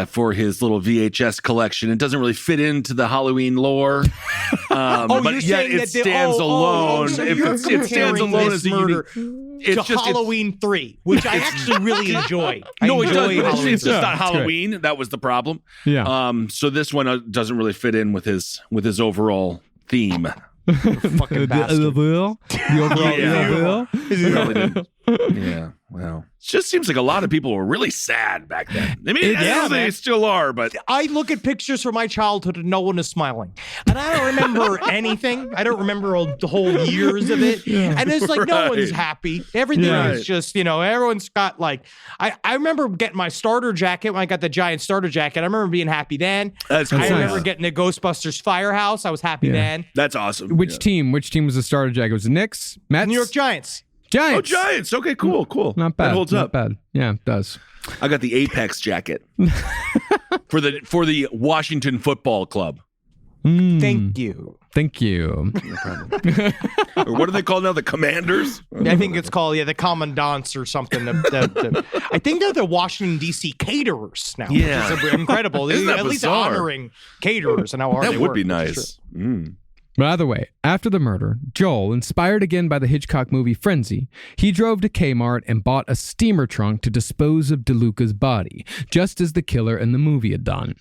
for his little VHS collection. It doesn't really fit into the Halloween lore, but you're yet saying it that stands alone. so If you're it stands comparing alone this as a murder unique, to it's just Halloween 3, which I actually really enjoy. No, it enjoy doesn't. Halloween It's 3. just not it's great. Halloween. That was the problem. yeah. So this one doesn't really fit in with his overall theme. Fucking bastard. The overall Yeah. evil. Really didn't. Yeah. Well, it just seems like a lot of people were really sad back then. I mean, Yeah, they man. still are, but I look at pictures from my childhood and no one is smiling. And I don't remember anything. I don't remember the whole years of it. And it's like no one's Right. happy. Everything Right. is just, everyone's got like, I remember getting my starter jacket when I got the giant starter jacket. I remember being happy then. that's cool. I nice. remember getting a Ghostbusters Firehouse. I was happy Yeah. then. That's awesome. Which Yeah. team? Which team was the starter jacket? Was it Knicks? Mets? New York Giants. Giants. Oh, Giants. Okay, cool. Not bad. That holds Not up. bad. Yeah, it does. I got the Apex jacket for the Washington Football Club. Thank you. Thank you. Or what are they called now? The Commanders? I think it's called, the Commandants or something. I think they're the Washington, D.C. caterers now. Yeah. Which is incredible. Isn't that At least bizarre? honoring caterers and how hard That they would work, be which is nice. true. Mm. But either way, after the murder, Joel, inspired again by the Hitchcock movie Frenzy, he drove to Kmart and bought a steamer trunk to dispose of DeLuca's body, just as the killer in the movie had done.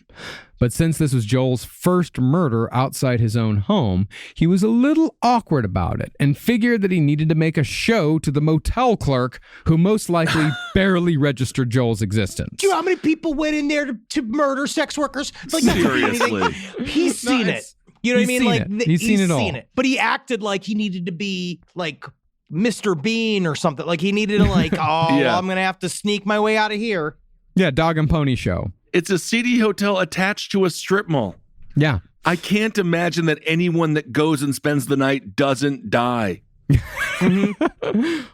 But since this was Joel's first murder outside his own home, he was a little awkward about it and figured that he needed to make a show to the motel clerk who most likely barely registered Joel's existence. Do you know how many people went in there to murder sex workers? Like, that's not Seriously. anything. He's seen it. You know what I He's mean? seen Like it. He's seen it all. But he acted like he needed to be like Mr. Bean or something. Like he needed to like, Yeah. I'm gonna have to sneak my way out of here. Yeah, Dog and Pony Show. It's a seedy hotel attached to a strip mall. Yeah. I can't imagine that anyone that goes and spends the night doesn't die.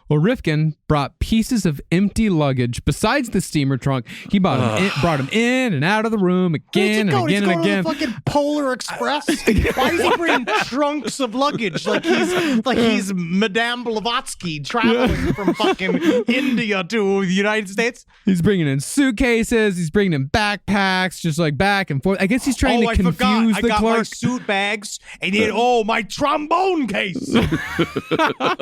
Well, Rifkin brought pieces of empty luggage besides the steamer trunk. He brought him in and out of the room again and again and He's again. going to the fucking Polar Express. Why is he bringing trunks of luggage like he's Madame Blavatsky traveling from fucking India to the United States? He's bringing in suitcases. He's bringing in backpacks, just like back and forth. I guess he's trying to I confuse forgot. the I got my clerk. suit bags and my trombone case.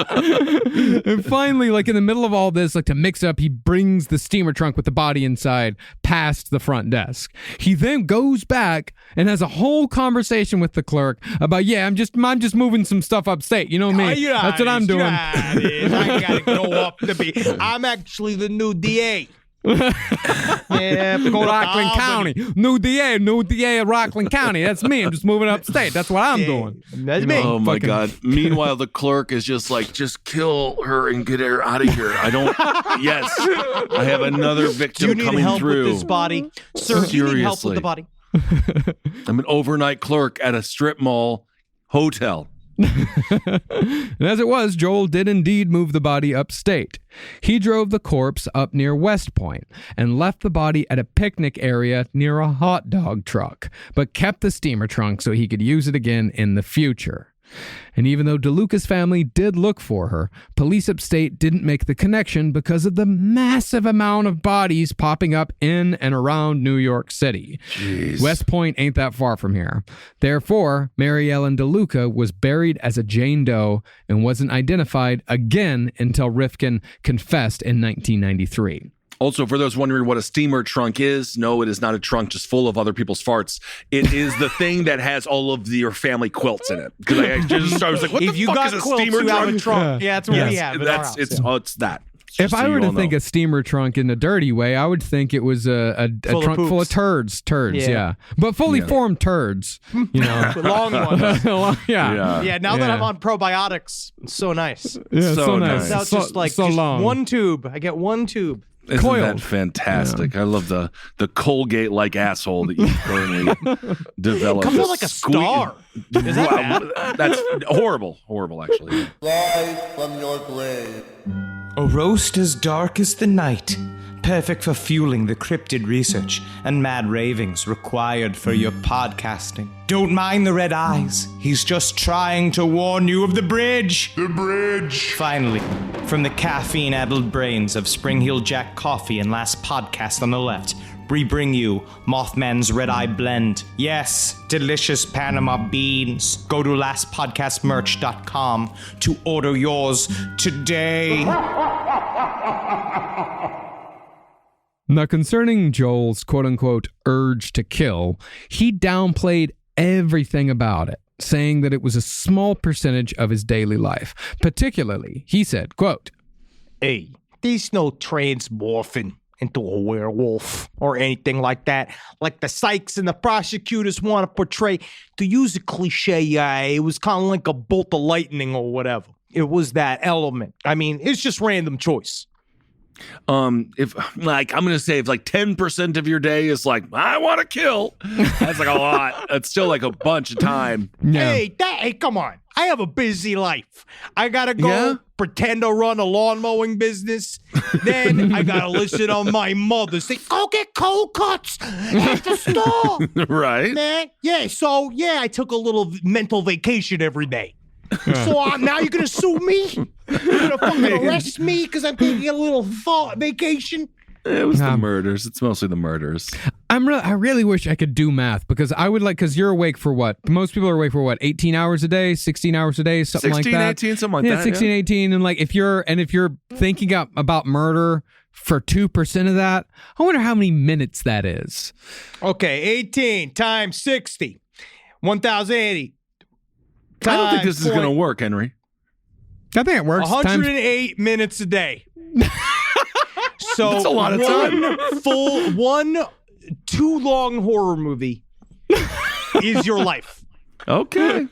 And finally, like in the middle of all this, like to mix up, he brings the steamer trunk with the body inside past the front desk. He then goes back and has a whole conversation with the clerk about, I'm just moving some stuff upstate. You know me. That's what I'm doing. I gotta go up to be. I'm actually the new DA. Yeah, Rockland County. New DA of Rockland County. That's me. I'm just moving upstate. That's what I'm doing. That's me. Oh my fucking- God. Meanwhile, the clerk is just like, just kill her and get her out of here. Yes, I have another Do victim you need coming help through. with this body? Sir, do you need help with Seriously. the body? I'm an overnight clerk at a strip mall hotel. And as it was, Joel did indeed move the body upstate. He drove the corpse up near West Point and left the body at a picnic area near a hot dog truck, but kept the steamer trunk so he could use it again in the future. And even though DeLuca's family did look for her, police upstate didn't make the connection because of the massive amount of bodies popping up in and around New York City. Jeez. West Point ain't that far from here. Therefore, Mary Ellen DeLuca was buried as a Jane Doe and wasn't identified again until Rifkin confessed in 1993. Also, for those wondering what a steamer trunk is, no, it is not a trunk just full of other people's farts. It is the thing that has all of your family quilts in it. Because I was like, what If the you fuck got is a quilts, steamer you have a trunk? trunk. Yeah, that's what we Yes, have in our house. it's that. If I were to think a a steamer trunk in a dirty way, I would think it was a Full of trunk full of poops. turds, yeah. But fully formed turds, you know. Long ones. yeah. Yeah, now that Yeah. I'm on probiotics, it's so nice. Yeah, So so nice. nice. Now it's So- just like so just long. one tube. I get one tube. Isn't Coiled. that fantastic? I love the Colgate-like asshole that you currently developed. Comes out like a star. Is that bad? That's horrible. Horrible, actually. Rise from your grave. A roast as dark as the night, perfect for fueling the cryptid research and mad ravings required for your podcasting. Don't mind the red eyes, he's just trying to warn you of the bridge. The bridge. Finally, from the caffeine-addled brains of Spring Hill Jack Coffee and Last Podcast on the left, we bring you Mothman's Red Eye Blend. Yes, delicious Panama beans. Go to lastpodcastmerch.com to order yours today. Now, concerning Joel's quote-unquote urge to kill, he downplayed everything about it, saying that it was a small percentage of his daily life. Particularly, he said, quote, Hey, there's no transmorphing into a werewolf or anything like that. Like the psychs and the prosecutors want to portray. To use a cliche, it was kind of like a bolt of lightning or whatever. It was that element. I mean, it's just random choice. If like I'm gonna say if like 10% of your day is like I want to kill, that's like a lot. It's still like a bunch of time. yeah. Hey, come on. I have a busy life. I gotta go Yeah? pretend to run a lawn mowing business. Then I gotta listen on my mother say, "Go get cold cuts at the store." Right? Man, so I took a little mental vacation every day. So now you're gonna sue me? You're gonna fucking arrest me because I'm taking a little thought vacation? It was the murders. It's mostly the murders. I really wish I could do math because I would like, because you're awake for what? Most people are awake for what? 18 hours a day, 16 hours a day, something 16, like that. 18, something like yeah, that. 16, 18. And like, if you're thinking about murder for 2% of that, I wonder how many minutes that is. Okay, 18 times 60, 1,080. I don't think this is gonna work, Henry. I think it works. 108 minutes a day. So That's a lot of time. one too long horror movie is your life. Okay.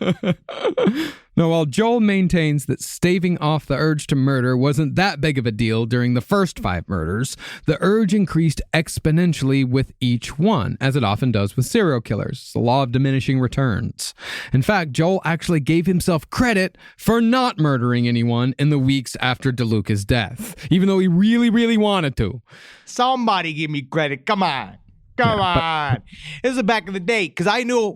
No, while Joel maintains that staving off the urge to murder wasn't that big of a deal during the first 5 murders, the urge increased exponentially with each one, as it often does with serial killers. It's the law of diminishing returns. In fact, Joel actually gave himself credit for not murdering anyone in the weeks after DeLuca's death, even though he really, really wanted to. Somebody give me credit. Come on. This is back in the day because I knew,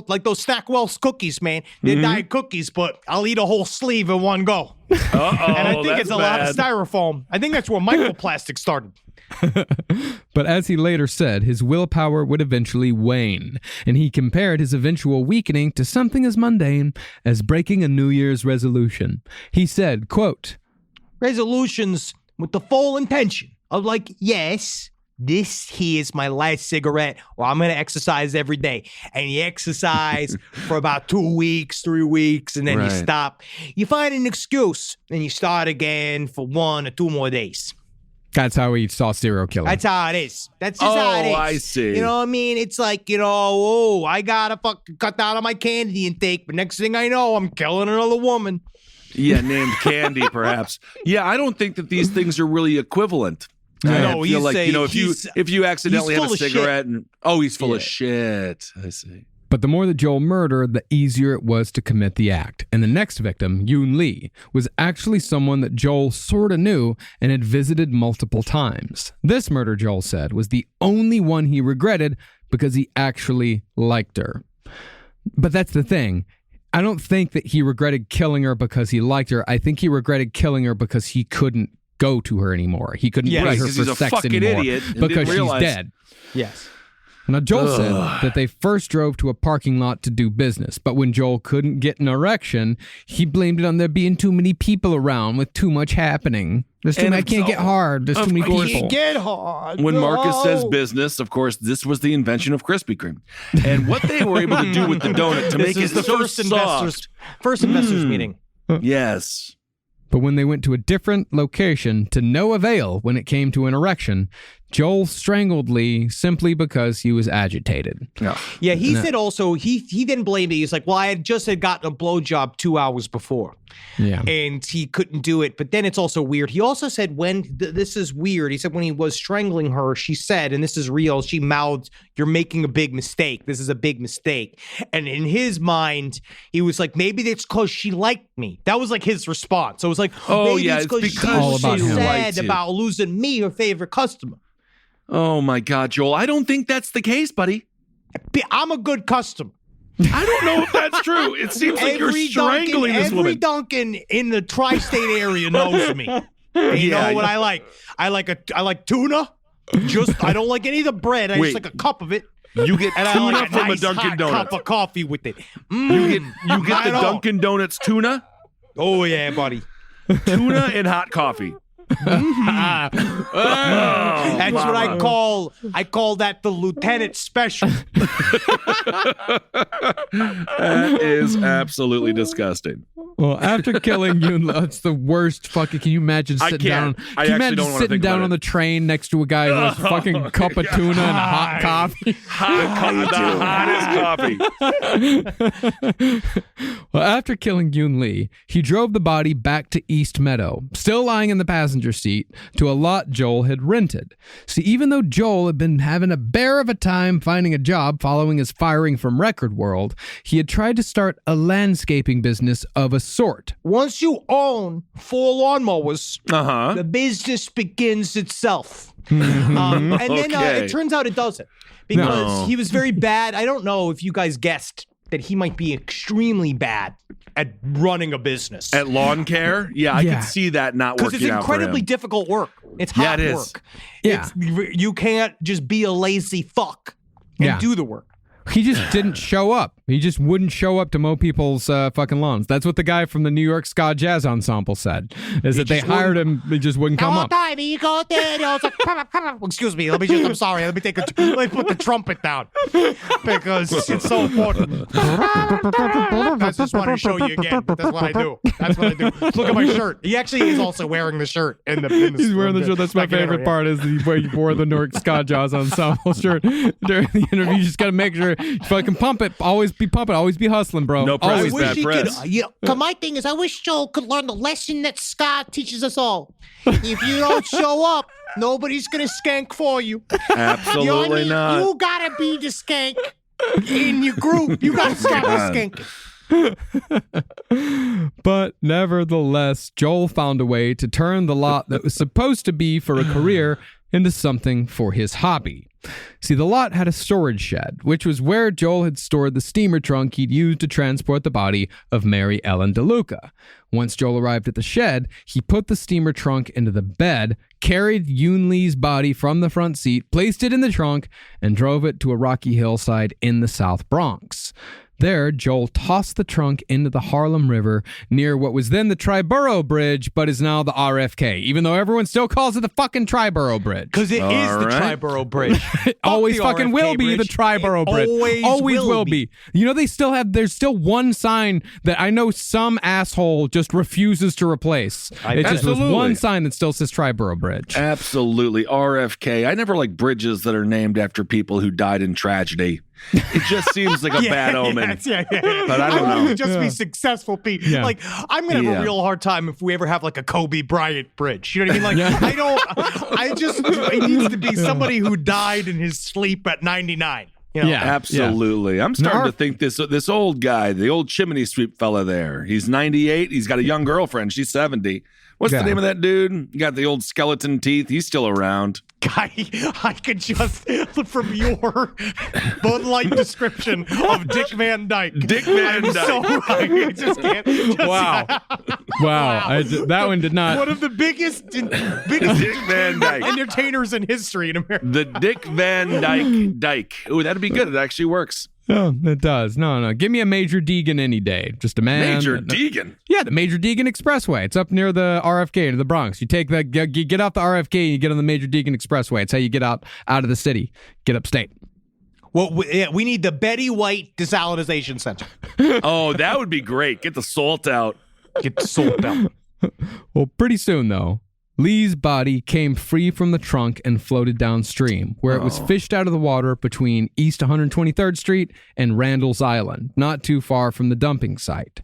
like those Snackwell's cookies, man. They're diet cookies, but I'll eat a whole sleeve in one go. Uh-oh, And I think that's it's a lot of bad. styrofoam. I think that's where microplastic started. But as he later said, his willpower would eventually wane, and he compared his eventual weakening to something as mundane as breaking a New Year's resolution. He said, quote, Resolutions with the full intention of like, yes, this here is my last cigarette, or I'm going to exercise every day. And you exercise for about 2 weeks, 3 weeks, and then you Right. stop. You find an excuse, and you start again for 1 or 2 more days. that's how he saw serial killer. That's how it is. That's just how it is. I see. You know what I mean? It's like, I got to fucking cut down on my candy intake, but next thing I know, I'm killing another woman. Yeah, named Candy, perhaps. Yeah, I don't think that these things are really equivalent. I No, feel he's like, saying if you accidentally he's have a full of shit. cigarette and he's full of shit. I see. But the more that Joel murdered, the easier it was to commit the act. And the next victim, Yoon Lee, was actually someone that Joel sort of knew and had visited multiple times. This murder, Joel said, was the only one he regretted because he actually liked her. But that's the thing. I don't think that he regretted killing her because he liked her. I think he regretted killing her because he couldn't go to her anymore. He couldn't raise her for he's a sex fucking anymore idiot and because didn't she's realize. dead. Yes. Now, Joel said that they first drove to a parking lot to do business, but when Joel couldn't get an erection, he blamed it on there being too many people around with too much happening. There's too And many, I can't get hard. There's too many people. Get hard. When Marcus No. says business, of course, this was the invention of Krispy Kreme. And what they were able to do with the donut to make This is it the so first investors meeting. Yes. But when they went to a different location to no avail when it came to an erection, Joel strangled Lee simply because he was agitated. Yeah, he said also he didn't blame it. He's like, well, I had gotten a blowjob 2 hours before. Yeah. And he couldn't do it. But then it's also weird. He also said this is weird. He said when he was strangling her, she said, and this is real, she mouthed, "You're making a big mistake. This is a big mistake." And in his mind, he was like, maybe it's because she liked me. That was like his response. So it was like, Oh, maybe yeah, it's it's because because she she's liked sad you. about losing me, her favorite customer. Oh, my God, Joel. I don't think that's the case, buddy. I'm a good customer. I don't know if that's true. It seems like you're strangling this every woman. Dunkin' in the tri-state area knows me. And you know what I like? I like tuna. I don't like any of the bread. I Wait. just like a cup of it. You get And I tuna like a from nice a Dunkin' hot Donuts. cup of coffee with it. You get Not the at all. Dunkin' Donuts tuna, Oh yeah, buddy. tuna and hot coffee. That's what I call that the lieutenant special. That is absolutely disgusting. Well, after killing Yoon Lee, it's the worst fucking. Can you imagine I sitting down? can't. I Can you actually imagine don't wanna sitting think down about on it. the train next to a guy who has a fucking cup of tuna and hot coffee? The hottest coffee. Well, after killing Yoon Lee, he drove the body back to East Meadow, still lying in the passenger seat, to a lot Joel had rented. See, even though Joel had been having a bear of a time finding a job following his firing from Record World, he had tried to start a landscaping business of a sort. Once you own 4 lawnmowers, Uh-huh. the business begins itself. And then Okay. it turns out it doesn't. Because No. he was very bad. I don't know if you guys guessed that he might be extremely bad at running a business. At lawn care? Yeah, I Yeah. could see that not Because working it's out for incredibly him. difficult work. It's Yeah, hot it is. work. Yeah. You can't just be a lazy fuck and Yeah. do the work. He just didn't show up. He just wouldn't show up to mow people's fucking lawns. That's what the guy from the New York Ska Jazz Ensemble said, is that they hired him, he just wouldn't come up. Time he go there, and I was like, excuse me, I'm sorry, let me let me put the trumpet down because it's so important. I just want to show you again. But that's what I do. That's what I do. Look at my shirt. He actually is also wearing the shirt in the. He's wearing the shirt. That's my favorite part is he wore the New York Ska Jazz Ensemble shirt during the interview. You just got to make sure you fucking pump it. Always be pumping. Always be hustling, bro. No press. Always. Always bad press. Cause my thing is, I wish Joel could learn the lesson that Scott teaches us all. If you don't show up, nobody's gonna skank for you. Absolutely You know what I mean? not. You gotta be the skank in your group. You gotta start the skanking. But nevertheless, Joel found a way to turn the lot that was supposed to be for a career into something for his hobby. See, the lot had a storage shed, which was where Joel had stored the steamer trunk he'd used to transport the body of Mary Ellen DeLuca. Once Joel arrived at the shed, he put the steamer trunk into the bed, carried Yoon Lee's body from the front seat, placed it in the trunk, and drove it to a rocky hillside in the South Bronx. There, Joel tossed the trunk into the Harlem River near what was then the Triborough Bridge, but is now the RFK, even though everyone still calls it the fucking Triborough Bridge. Because it is the right. Triborough Bridge. It always the fucking RFK will be the bridge. Triborough It Bridge. always will be. You know, there's still one sign that I know some asshole just refuses to replace. It just was Absolutely. one sign that still says Triborough Bridge. Absolutely. RFK. I never like bridges that are named after people who died in tragedy. It just seems like a bad omen. Yeah. But I don't want know. to just be successful people. Yeah. Like, I'm going to have Yeah. a real hard time if we ever have like a Kobe Bryant bridge. You know what I mean? Like, it needs to be somebody who died in his sleep at 99. You know? Yeah. Absolutely. I'm starting to think this old guy, the old chimney sweep fella there, he's 98. He's got a young girlfriend. She's 70. What's the name of that dude? You got the old skeleton teeth. He's still around. Guy, I could just, from your Bud Light description of Dick Van Dyke. Dick Van Dyke. So right. I just can't. Wow. Wow. That one did not. One of the biggest Dick Van Dyke. entertainers in history in America. The Dick Van Dyke. Ooh, that'd be good. It actually works. Oh, it does. No. Give me a Major Deegan any day. Just a man. Major Deegan? Yeah, the Major Deegan Expressway. It's up near the RFK to the Bronx. You take that, you get off the RFK and you get on the Major Deegan Expressway. It's how you get out of the city, get upstate. Well, we need the Betty White Desalinization Center. Oh, that would be great. Get the salt out. Get the salt out. Well, pretty soon, though, Lee's body came free from the trunk and floated downstream, where it was fished out of the water between East 123rd Street and Randall's Island, not too far from the dumping site.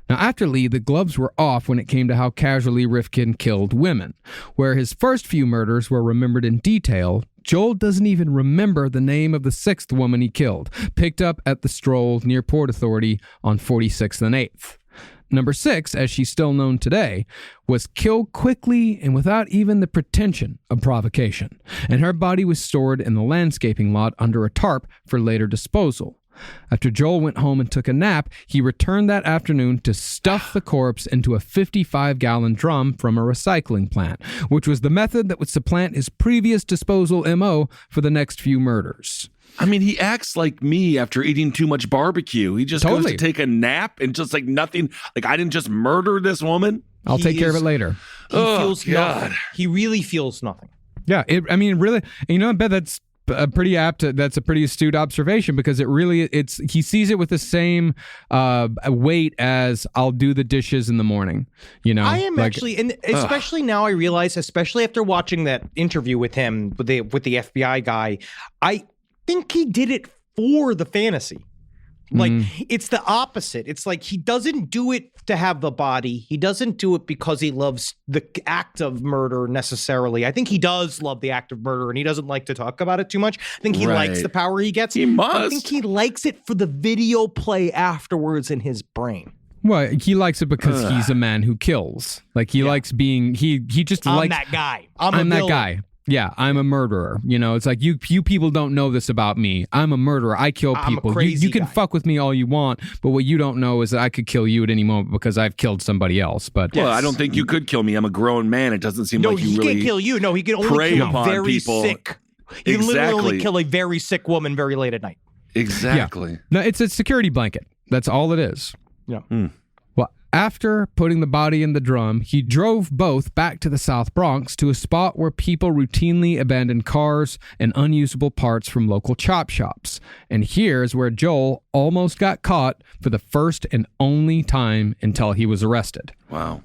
Now, after Lee, the gloves were off when it came to how casually Rifkin killed women. Where his first few murders were remembered in detail, Joel doesn't even remember the name of the sixth woman he killed, picked up at the stroll near Port Authority on 46th and 8th. Number 6, as she's still known today, was killed quickly and without even the pretension of provocation, and her body was stored in the landscaping lot under a tarp for later disposal. After Joel went home and took a nap, he returned that afternoon to stuff the corpse into a 55-gallon drum from a recycling plant, which was the method that would supplant his previous disposal MO for the next few murders. I mean, he acts like me after eating too much barbecue. He just goes to take a nap and just like nothing. Like, I didn't just murder this woman. I'll take care of it later. He feels nothing. He really feels nothing. Yeah, really, you know, I bet that's a pretty that's a pretty astute observation, because he sees it with the same weight as I'll do the dishes in the morning. You know, I am actually, and especially now I realize, especially after watching that interview with him, with the FBI guy, I think he did it for the fantasy. Like, it's the opposite. It's like he doesn't do it to have the body. He doesn't do it because he loves the act of murder necessarily. I think he does love the act of murder, and he doesn't like to talk about it too much. I think he likes the power he gets. He must. I think he likes it for the video play afterwards in his brain. Well, he likes it because he's a man who kills. Like, he likes being, he just I'm likes. that guy. I'm that guy. Yeah, I'm a murderer. You know, it's like, you people don't know this about me. I'm a murderer. I kill people. I'm a crazy you can guy. fuck with me all you want, but what you don't know is that I could kill you at any moment because I've killed somebody else. But Well, I don't think you could kill me. I'm a grown man. It doesn't seem No, like he you really can't kill you. No, he can only prey kill upon very people. sick. He literally Exactly. only kill a very sick woman very late at night. Exactly. no, it's a security blanket. That's all it is. Yeah. Well, after putting the body in the drum, he drove both back to the South Bronx to a spot where people routinely abandoned cars and unusable parts from local chop shops. And here's where Joel almost got caught for the first and only time until he was arrested. Wow.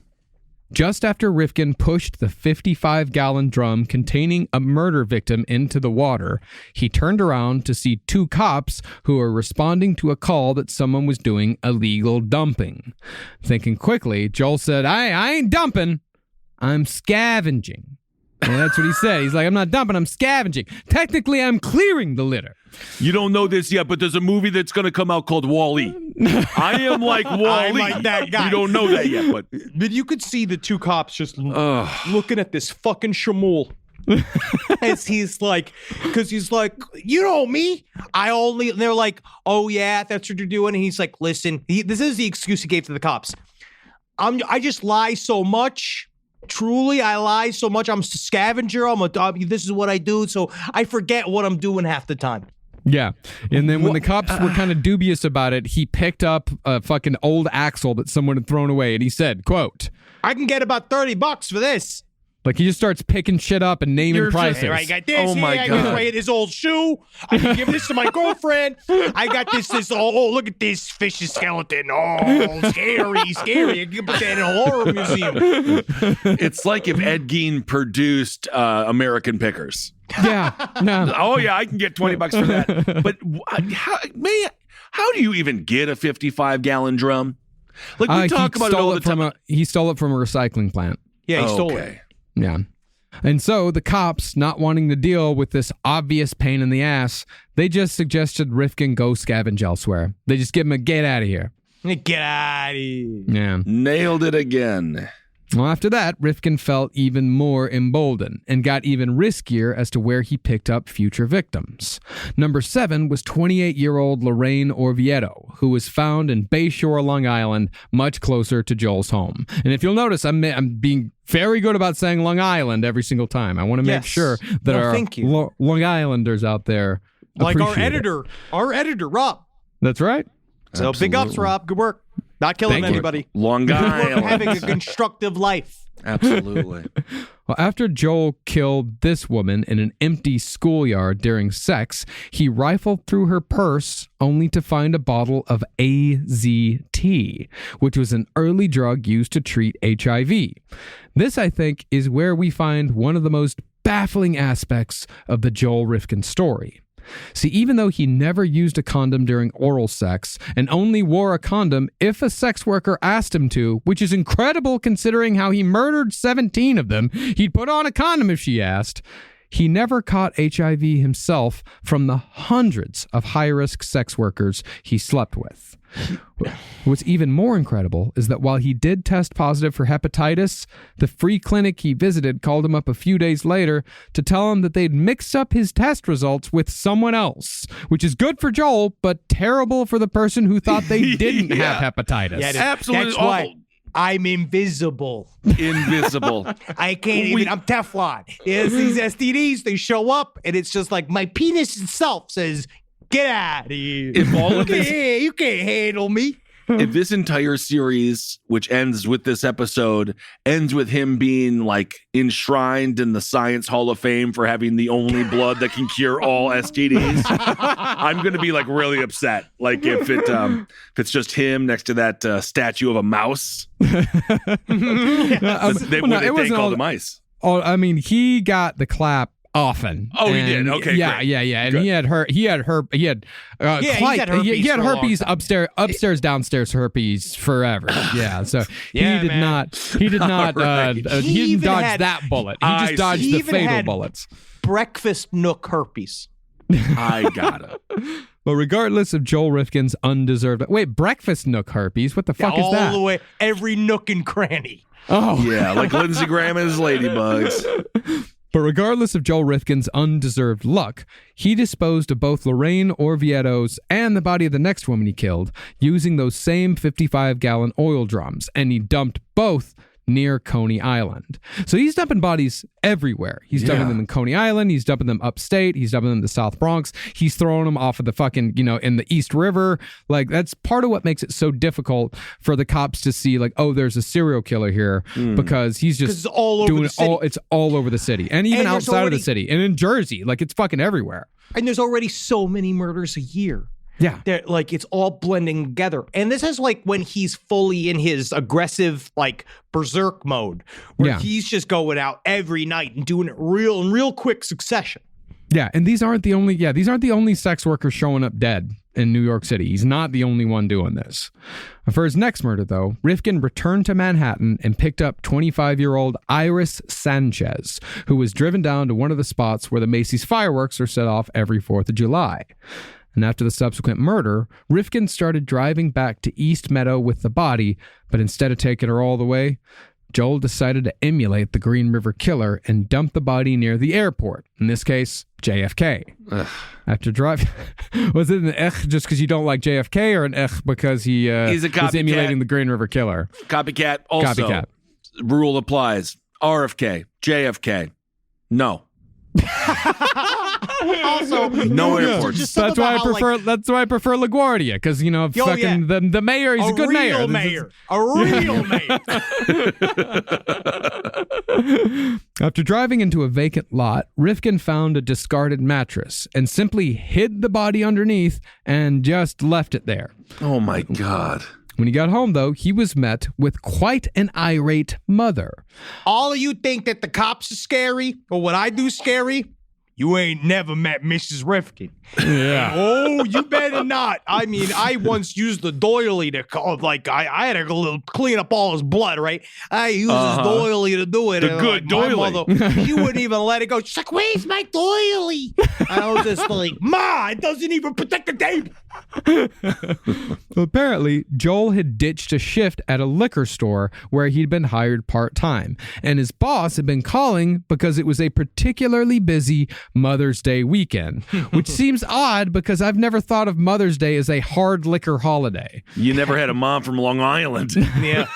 Just after Rifkin pushed the 55-gallon drum containing a murder victim into the water, he turned around to see 2 cops who were responding to a call that someone was doing illegal dumping. Thinking quickly, Joel said, I ain't dumping, I'm scavenging. And that's what he said. He's like, I'm not dumping, I'm scavenging. Technically, I'm clearing the litter. You don't know this yet, but there's a movie that's going to come out called Wall-E. I am like Wall-E. I'm like that guy. You don't know that yet, but But you could see the 2 cops just looking at this fucking Shamul. As he's like, because he's like, you know me. And they're like, oh yeah, that's what you're doing. And he's like, listen, this is the excuse he gave to the cops. I just lie so much. Truly, I lie so much. I'm a scavenger. This is what I do. So I forget what I'm doing half the time. Yeah. And then when the cops were kind of dubious about it, he picked up a fucking old axle that someone had thrown away. And he said, quote, I can get about $30 for this. like, he just starts picking shit up and naming prices. I got this. Oh, my I God. got this old shoe. I can give this to my girlfriend. I got this. Look at this fish's skeleton. Oh, scary. I can put that in a horror museum. it's like if Ed Gein produced American Pickers. Yeah. No. Oh yeah, I can get $20 for that. But how do you even get a 55-gallon drum? Like, we talk about it all the time. He stole it from a recycling plant. Yeah, he stole it. Yeah. And so the cops, not wanting to deal with this obvious pain in the ass, they just suggested Rifkin go scavenge elsewhere. They just give him a get out of here. Get out of here. Yeah. Nailed it again. Well, after that, Rifkin felt even more emboldened and got even riskier as to where he picked up future victims. Number 7 was 28-year-old Lorraine Orvieto, who was found in Bayshore, Long Island, much closer to Joel's home. And if you'll notice, I'm being very good about saying Long Island every single time. I want to make sure that our Long Islanders out there like our appreciate editor, Rob. That's right. So big ups, Rob. Good work. Not killing anybody. Long Island. Having a constructive life. Absolutely. Well, after Joel killed this woman in an empty schoolyard during sex, he rifled through her purse only to find a bottle of AZT, which was an early drug used to treat HIV. This, I think, is where we find one of the most baffling aspects of the Joel Rifkin story. See, even though he never used a condom during oral sex and only wore a condom if a sex worker asked him to, which is incredible considering how he murdered 17 of them, he'd put on a condom if she asked. He never caught HIV himself from the hundreds of high-risk sex workers he slept with. What's even more incredible is that while he did test positive for hepatitis, the free clinic he visited called him up a few days later to tell him that they'd mixed up his test results with someone else, which is good for Joel, but terrible for the person who thought they didn't have hepatitis. Yeah, Absolutely that's awful. why I'm invisible. Invisible. I can't even. I'm Teflon. Yes, these STDs, they show up, and it's just like my penis itself says, "Get out of here." If all of this, You can't handle me. if this entire series, which ends with this episode, ends with him being like enshrined in the Science Hall of Fame for having the only blood that can cure all STDs, I'm going to be like really upset. Like if it's just him next to that statue of a mouse, they call the mice. Oh, I mean, he got the clap often. Oh, he did. Okay, yeah, great. yeah. And Good. he had herpes upstairs, downstairs herpes forever. Yeah, so Yeah, he did man. not. He did not. Right. He He didn't even dodge had- that bullet. He I just dodged see. the He even fatal had- bullets. Breakfast nook herpes. I got it. But regardless of Joel Rifkin's undeserved, breakfast nook herpes. What the fuck is all that? the way, every nook and cranny. Oh, Yeah, like Lindsey Graham and his ladybugs. But regardless of Joel Rifkin's undeserved luck, he disposed of both Lorraine Orvieto's and the body of the next woman he killed using those same 55-gallon oil drums, and he dumped both near Coney Island. So he's dumping bodies everywhere. He's dumping them in Coney Island. He's dumping them upstate. He's dumping them in the South Bronx. He's throwing them off of the fucking, in the East River. Like, that's part of what makes it so difficult for the cops to see, like, oh, there's a serial killer here, because he's just It's all over doing the city. it's all over the city, and even And there's outside of already- the city, and in Jersey. Like, it's fucking everywhere. And there's already so many murders a year. Yeah. They're, like, it's all blending together. And this is like when he's fully in his aggressive, like, berserk mode, where he's just going out every night and doing it in real quick succession. Yeah, and these aren't the only sex workers showing up dead in New York City. He's not the only one doing this. For his next murder, though, Rifkin returned to Manhattan and picked up 25-year-old Iris Sanchez, who was driven down to one of the spots where the Macy's fireworks are set off every 4th of July. And after the subsequent murder, Rifkin started driving back to East Meadow with the body, but instead of taking her all the way, Joel decided to emulate the Green River Killer and dump the body near the airport, in this case, JFK. After driving... Was it an just because you don't like JFK, or an because he He's a was copycat. emulating the Green River Killer? Copycat. Also, Copycat. Rule applies. RFK, JFK. No. Also, No airports. just some That's of why I how, prefer. like, that's why I prefer LaGuardia, because fucking the mayor. He's a good mayor. real mayor. A real mayor. After driving into a vacant lot, Rifkin found a discarded mattress and simply hid the body underneath and just left it there. Oh my God. When he got home, though, he was met with quite an irate mother. All of you think that the cops are scary or what I do scary? you ain't never met Mrs. Rifkin. Yeah. Oh, you better not. I mean, I once used the doily to call, like, I had to clean up all his blood, right? I used his doily to do it. The and, good my doily. mother, she wouldn't even let it go. She's like, where's my doily? And I was just like, Ma, it doesn't even protect the table. Well, apparently, Joel had ditched a shift at a liquor store where he'd been hired part-time, and his boss had been calling because it was a particularly busy Mother's Day weekend, which seems odd because I've never thought of Mother's Day as a hard liquor holiday. You never had a mom from Long Island. Yeah.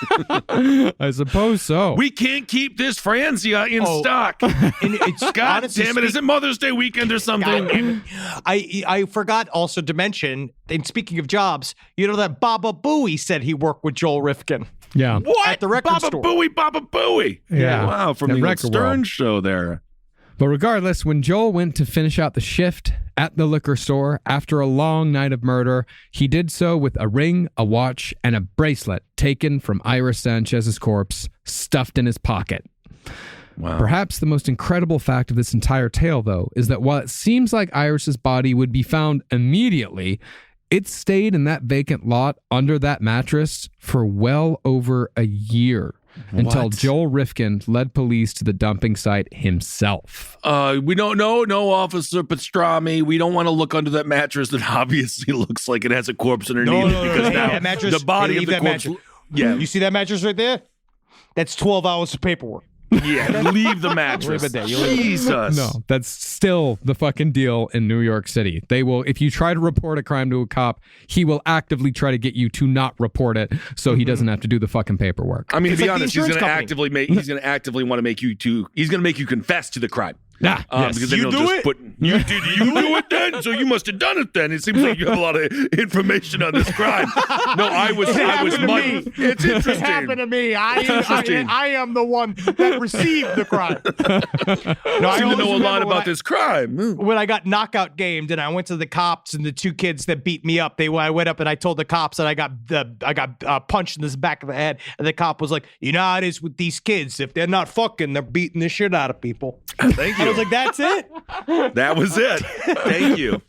I suppose so. We can't keep this Franzia in stock. And it's God honestly damn it. Is it Mother's Day weekend or something? I forgot also to mention, and speaking of jobs, you know that Baba Booey said he worked with Joel Rifkin. Yeah. What? At the record store. Baba Booey. Yeah. Wow, from At the Record Stern World. show there. But regardless, when Joel went to finish out the shift at the liquor store after a long night of murder, he did so with a ring, a watch, and a bracelet taken from Iris Sanchez's corpse, stuffed in his pocket. Wow. Perhaps the most incredible fact of this entire tale, though, is that while it seems like Iris's body would be found immediately, it stayed in that vacant lot under that mattress for well over a year. Until Joel Rifkin led police to the dumping site himself. We don't know, no, Officer Pastrami. We don't want to look under that mattress that obviously looks like it has a corpse underneath it because now that mattress, the body hey, of leave the that corpse. mattress. Yeah, You see that mattress right there? That's 12 hours of paperwork. yeah. Leave the mattress. Leave it there. You leave it. Jesus. No, that's still the fucking deal in New York City. They will, if you try to report a crime to a cop, he will actively try to get you to not report it so he doesn't have to do the fucking paperwork. I mean, to be like the honest, he's insurance going to company. actively want to make you he's going to make you confess to the crime. Yes. Because then You he'll do just it? put you do it then, so you must have done it then. It seems like you have a lot of information on this crime. No, I was happened mud. to me. It's It interesting. happened to me. Interesting. I am the one that received the crime. No, I seem to always know a lot remember about this crime. when I got knockout gamed and I went to the cops and the two kids that beat me up, I went up and I told the cops that I got punched in the back of the head, and the cop was like, "You know how it is with these kids. If they're not fucking, they're beating the shit out of people." Thank you. I was like, "That's it." That was it. Thank you.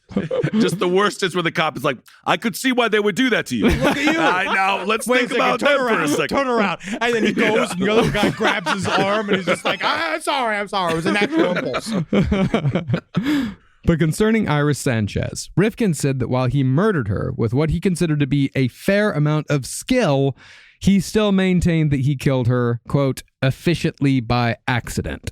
Just the worst is where the cop is like, I could see why they would do that to you. Look at you. Now let's Wait think a second, about that for a second. Turn around. And then he goes, and the other guy grabs his arm, and he's just like, I'm sorry. It was a natural impulse. But concerning Iris Sanchez, Rifkin said that while he murdered her with what he considered to be a fair amount of skill, he still maintained that he killed her, quote, efficiently by accident.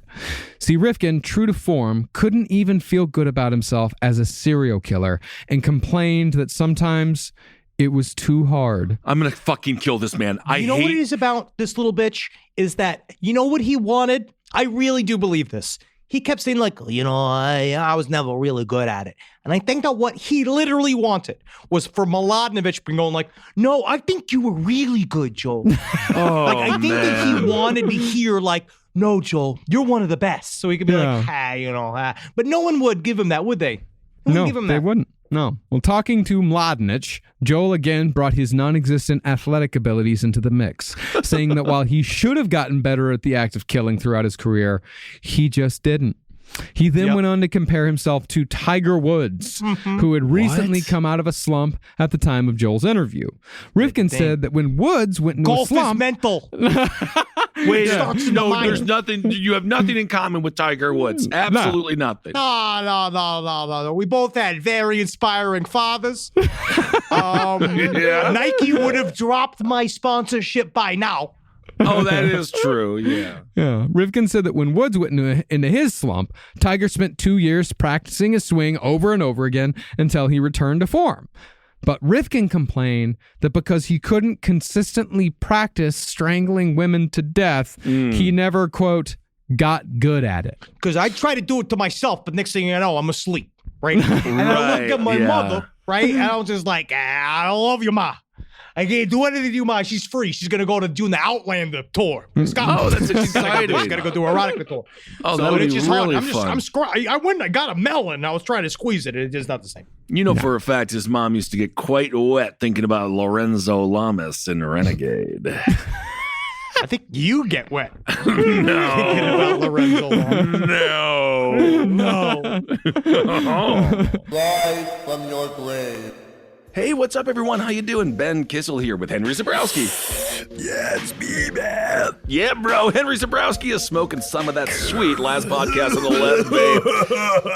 See, Rifkin, true to form, couldn't even feel good about himself as a serial killer and complained that sometimes it was too hard. I'm going to fucking kill this man. You know what it is about this little bitch? Is that, you know what he wanted? I really do believe this. He kept saying, like, I was never really good at it. And I think that what he literally wanted was for Mladenovich being going like, no, I think you were really good, Joel. I think that he wanted to hear, like, no, Joel, you're one of the best. So he could be like, but no one would give him that, would they? No, they wouldn't. No. Well, talking to Mladenovich, Joel again brought his non-existent athletic abilities into the mix, saying that while he should have gotten better at the act of killing throughout his career, he just didn't. He then went on to compare himself to Tiger Woods, who had recently come out of a slump at the time of Joel's interview. Rifkin said that when Woods went into a golf slump... is mental. Wait, Starts in the no, mind. there's nothing. You have nothing in common with Tiger Woods. Absolutely nothing. No. We both had very inspiring fathers. Yeah. Nike would have dropped my sponsorship by now. Oh, that is true. Yeah. Yeah. Rifkin said that when Woods went into his slump, Tiger spent 2 years practicing his swing over and over again until he returned to form. But Rifkin complained that because he couldn't consistently practice strangling women to death, he never, quote, got good at it. Because I try to do it to myself, but next thing you know, I'm asleep, right? And I look at my mother, right? And I was just like, I love you, Ma. I can't do anything to you, Ma. She's free. She's going to go to doing the Outlander tour. Oh, that's exciting. She's going to go do erotica tour. Oh, that would be really fun. I went and I got a melon. I was trying to squeeze it. It's just not the same. You know, for a fact, his mom used to get quite wet thinking about Lorenzo Lamas in Renegade. I think you get wet. No. Thinking about Lorenzo Long. No. No. Rise from your grave. Hey, what's up, everyone? How you doing? Ben Kissel here with Henry Zabrowski. Yeah, it's me, man. Yeah, bro. Henry Zabrowski is smoking some of that sweet last podcast on the left, babe.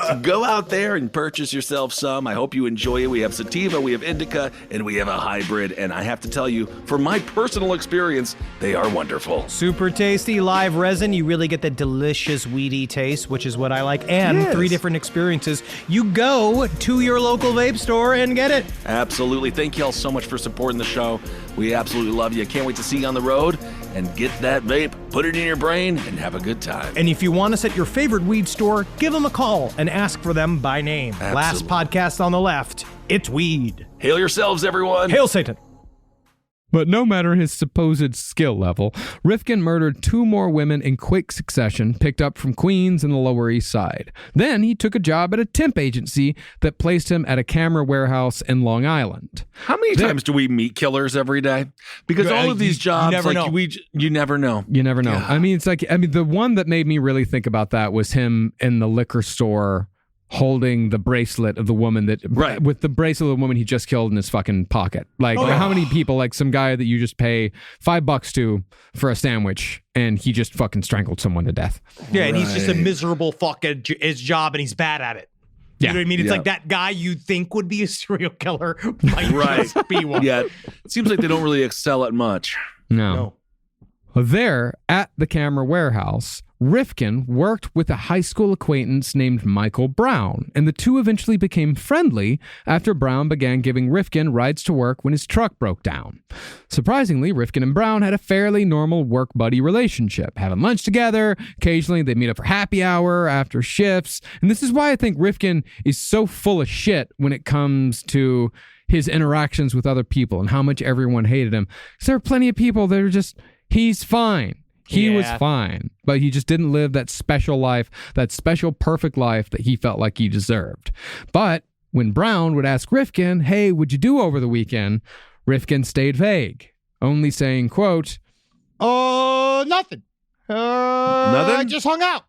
So go out there and purchase yourself some. I hope you enjoy it. We have sativa, we have indica, and we have a hybrid. And I have to tell you, from my personal experience, they are wonderful. Super tasty live resin. You really get the delicious weedy taste, which is what I like. And Yes. 3 different experiences. You go to your local vape store and get it. Absolutely. Thank you all so much for supporting the show. We absolutely love you. Can't wait to see you on the road. And get that vape, put it in your brain, and have a good time. And if you want us at your favorite weed store, give them a call and ask for them by name. Last podcast on the left, it's weed. Hail yourselves, everyone. Hail Satan. But no matter his supposed skill level, Rifkin murdered 2 more women in quick succession, picked up from Queens and the Lower East Side. Then he took a job at a temp agency that placed him at a camera warehouse in Long Island. How many times do we meet killers every day? Because all of these jobs, never know. you never know. You never know. I mean, the one that made me really think about that was him in the liquor store holding the bracelet of the woman with the bracelet of the woman he just killed in his fucking pocket. Like, how many people, like some guy that you just pay $5 to for a sandwich and he just fucking strangled someone to death. Yeah, and he's just a miserable fuck at his job, and he's bad at it. You know what I mean? It's like that guy you think would be a serial killer might just be one. Yeah, it seems like they don't really excel at much. No. There, at the camera warehouse, Rifkin worked with a high school acquaintance named Michael Brown, and the two eventually became friendly after Brown began giving Rifkin rides to work when his truck broke down. Surprisingly, Rifkin and Brown had a fairly normal work-buddy relationship, having lunch together. Occasionally, they'd meet up for happy hour after shifts, and this is why I think Rifkin is so full of shit when it comes to his interactions with other people and how much everyone hated him. Because there are plenty of people that are just, he's fine. He was fine, but he just didn't live that special life, that special perfect life that he felt like he deserved. But when Brown would ask Rifkin, hey, what'd you do over the weekend? Rifkin stayed vague, only saying, quote, Nothing. Nothing? I just hung out.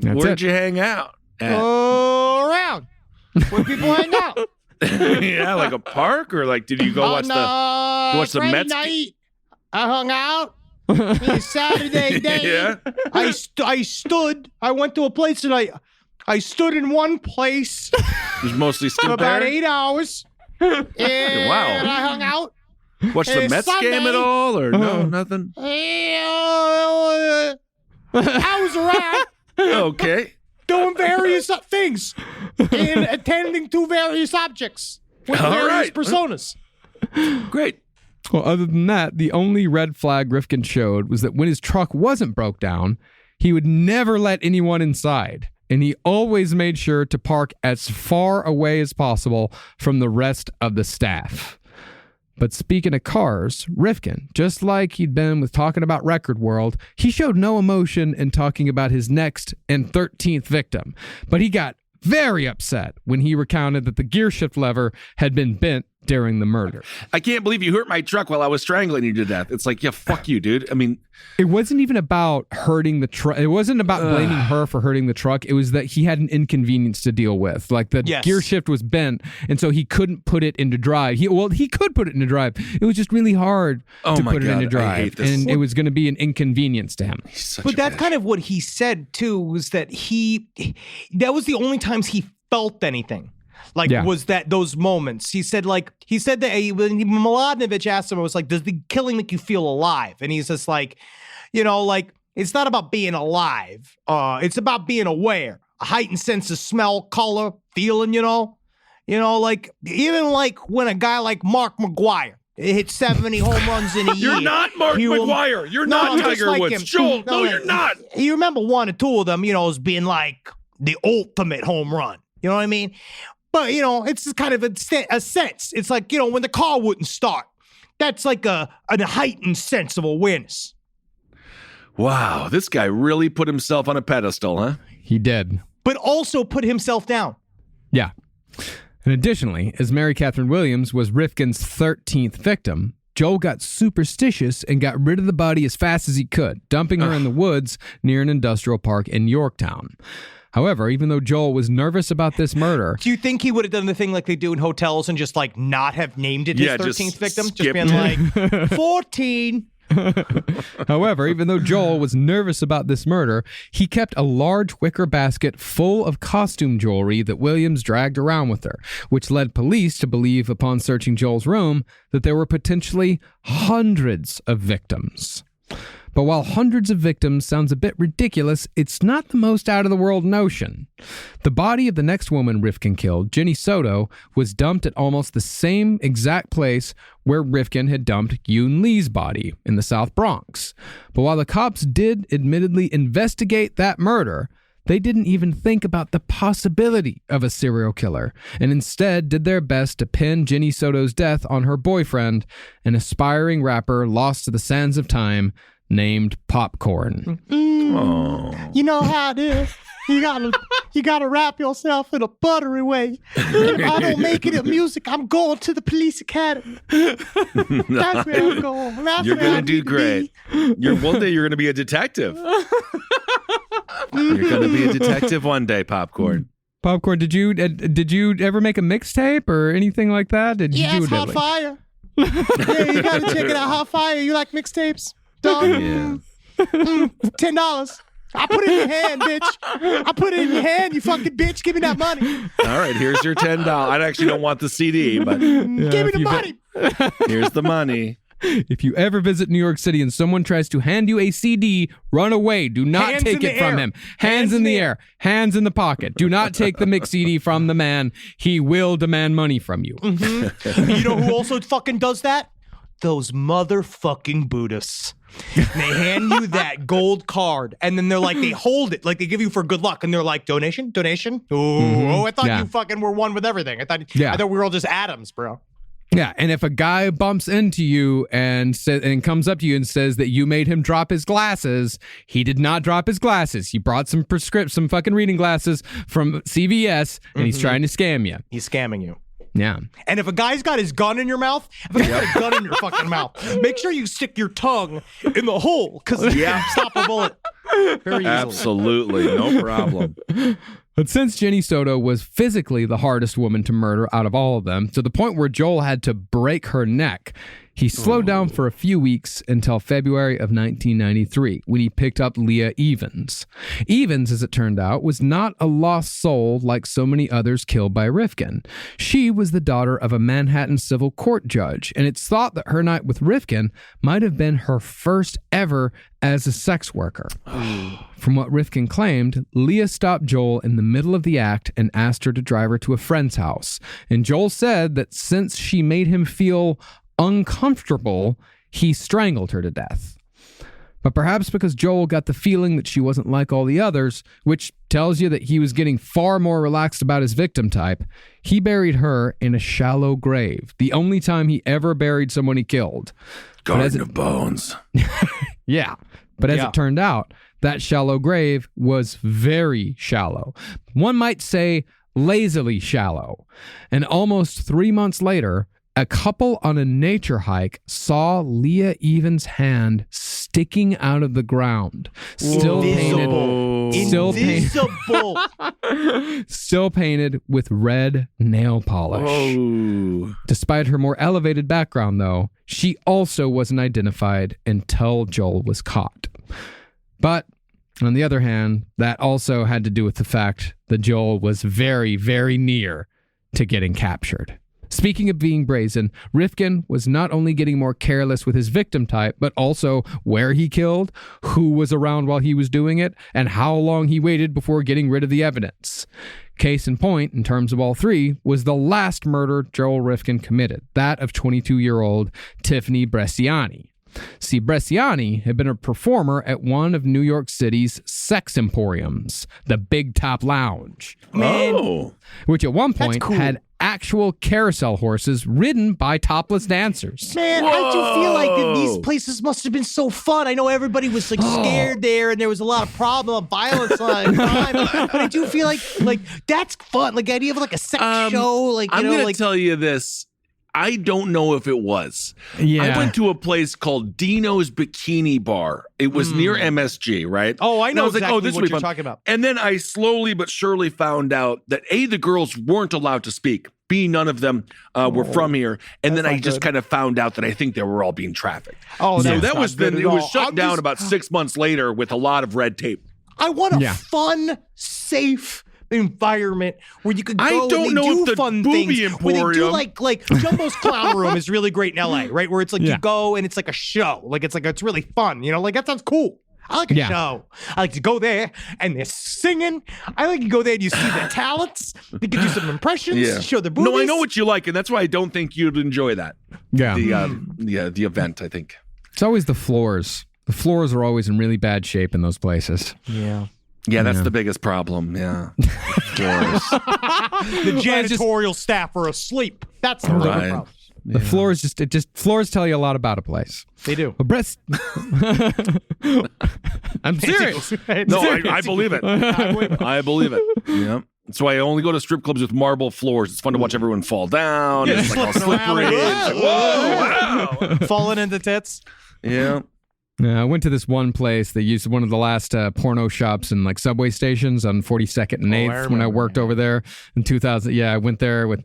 Where'd you hang out? At? Around. Where people hang out. Yeah, like a park, or like did you go watch the Friday Mets? night, I hung out. Saturday day, Yeah. I stood. I went to a place and I stood in one place It was mostly for still about there. 8 hours. And Wow. I hung out. Watch the Mets game at all, or no, nothing? I was around Okay. doing various things and attending to various objects with All various right. personas. Great. well, other than that, the only red flag Rifkin showed was that when his truck wasn't broke down, he would never let anyone inside. And he always made sure to park as far away as possible from the rest of the staff. But speaking of cars, Rifkin, just like he'd been with talking about Record World, he showed no emotion in talking about his next and 13th victim. But he got very upset when he recounted that the gear shift lever had been bent during the murder. I can't believe you hurt my truck while I was strangling you to death. It's like, yeah, fuck you, dude. I mean, It wasn't even about hurting the truck. It wasn't about blaming her for hurting the truck. It was that he had an inconvenience to deal with. Like the gear shift was bent, and so he couldn't put it into drive. He could put it into drive. It was just really hard to put it into drive. I hate this. And it was going to be an inconvenience to him. But that's kind of what he said too, was that that was the only times he felt anything. Was that those moments? He said that when Mladenovich asked him, it was like, does the killing make you feel alive? And he's just like, it's not about being alive. It's about being aware, a heightened sense of smell, color, feeling, like even like when a guy like Mark McGuire hit 70 home runs in a year. You're not Mark McGuire. You're not Tiger Woods. Joel, no, you're not. You remember 1 or 2 of them, as being like the ultimate home run. You know what I mean? But, it's just kind of a sense. It's like, when the car wouldn't start. That's like a heightened sense of awareness. Wow, this guy really put himself on a pedestal, huh? He did. But also put himself down. Yeah. And additionally, as Mary Catherine Williams was Rifkin's 13th victim, Joel got superstitious and got rid of the body as fast as he could, dumping her in the woods near an industrial park in Yorktown. However, even though Joel was nervous about this murder... Do you think he would have done the thing like they do in hotels and just like not have named it his 13th victim? Just being like, 14. However, even though Joel was nervous about this murder, he kept a large wicker basket full of costume jewelry that Williams dragged around with her, which led police to believe upon searching Joel's room that there were potentially hundreds of victims. But while hundreds of victims sounds a bit ridiculous, it's not the most out-of-the-world notion. The body of the next woman Rifkin killed, Jenny Soto, was dumped at almost the same exact place where Rifkin had dumped Yoon Lee's body in the South Bronx. But while the cops did admittedly investigate that murder, they didn't even think about the possibility of a serial killer, and instead did their best to pin Jenny Soto's death on her boyfriend, an aspiring rapper lost to the sands of time, named Popcorn. You know how it is. You gotta wrap yourself in a buttery way. If I don't make it in music, I'm going to the police academy. That's where I'm going. You're gonna do great. One day you're gonna be a detective. You're gonna be a detective one day, Popcorn. Popcorn, did you ever make a mixtape or anything like that? It's Hot Fire. Yeah, you gotta check it out. Hot Fire. You like mixtapes? Dog. Yeah. $10. I put it in your hand, bitch. I put it in your hand, you fucking bitch. Give me that money. All right, here's your $10. I actually don't want the CD, but give me the money. Here's the money. If you ever visit New York City and someone tries to hand you a CD, run away. Do not take it from him. Hands in the air. Hands in the pocket. Do not take the mix CD from the man. He will demand money from you. Mm-hmm. You know who also fucking does that? Those motherfucking Buddhists. They hand you that gold card, and then they're like, they hold it, like they give you for good luck, and they're like, donation? Oh, I thought you fucking were one with everything. I thought we were all just atoms, bro. Yeah, and if a guy bumps into you and comes up to you and says that you made him drop his glasses, he did not drop his glasses. He brought some fucking reading glasses from CVS, and he's trying to scam you. He's scamming you. Yeah. And if a guy's got his gun in your mouth, if a guy's got a gun in your fucking mouth, make sure you stick your tongue in the hole, because you can stop a bullet very easily. Absolutely, no problem. But since Jenny Soto was physically the hardest woman to murder out of all of them, to the point where Joel had to break her neck, he slowed down for a few weeks until February of 1993, when he picked up Leah Evans. Evans, as it turned out, was not a lost soul like so many others killed by Rifkin. She was the daughter of a Manhattan civil court judge, and it's thought that her night with Rifkin might have been her first ever as a sex worker. From what Rifkin claimed, Leah stopped Joel in the middle of the act and asked her to drive her to a friend's house. And Joel said that since she made him feel uncomfortable, he strangled her to death. But perhaps because Joel got the feeling that she wasn't like all the others, which tells you that he was getting far more relaxed about his victim type, he buried her in a shallow grave, the only time he ever buried someone he killed. Garden of Bones. Yeah. But as it turned out, that shallow grave was very shallow. One might say lazily shallow. And almost 3 months later, a couple on a nature hike saw Leah Evans' hand sticking out of the ground, still painted with red nail polish. Oh. Despite her more elevated background, though, she also wasn't identified until Joel was caught. But on the other hand, that also had to do with the fact that Joel was very, very near to getting captured. Speaking of being brazen, Rifkin was not only getting more careless with his victim type, but also where he killed, who was around while he was doing it, and how long he waited before getting rid of the evidence. Case in point, in terms of all three, was the last murder Joel Rifkin committed, that of 22-year-old Tiffany Bresciani. See, Bresciani had been a performer at one of New York City's sex emporiums, the Big Top Lounge. Which at one point had actual carousel horses ridden by topless dancers. Man, I do feel like that these places must have been so fun. I know everybody was like scared there, and there was a lot of problem, violence, crime. But I do feel like that's fun. Like the idea of like a sex show, like I'm gonna tell you this. I don't know if it was. Yeah. I went to a place called Dino's Bikini Bar. It was near MSG, right? Oh, I And know was exactly this what will be you're fun. talking about. And then I slowly but surely found out that the girls weren't allowed to speak. B, none of them were from here. And then I just kind of found out that I think they were all being trafficked. Oh, so that's that not was good then at it was all. shut I'm down just- about 6 months later with a lot of red tape. I want a Yeah. fun, safe environment where you could go I don't and they know do if the fun Booby things. Where they do Emporium- like Jumbo's Clown Room is really great in LA, right? Where it's like Yeah. you go and it's like a show. Like it's really fun. You know, like that sounds cool. I like a Yeah. show. I like to go there and they're singing. I like to go there and you see their talents. They can do some impressions, show their boobies. No, I know what you like, and that's why I don't think you'd enjoy that. Yeah. The event, I think. It's always the floors. The floors are always in really bad shape in those places. Yeah. Yeah, that's the biggest problem. Yeah. Floors. The janitorial staff are asleep. That's the real Right. problem. The floors floors tell you a lot about a place. They do. But breast. I'm serious. No, I believe it. I believe it. Yeah. That's why I only go to strip clubs with marble floors. It's fun to watch everyone fall down. It's like all Flipping around. slippery. It's like, whoa, wow. Falling into tits. Yeah. I went to this one place. They used one of the last porno shops in like subway stations on 42nd and 8th when I worked over there in 2000. Yeah, I went there with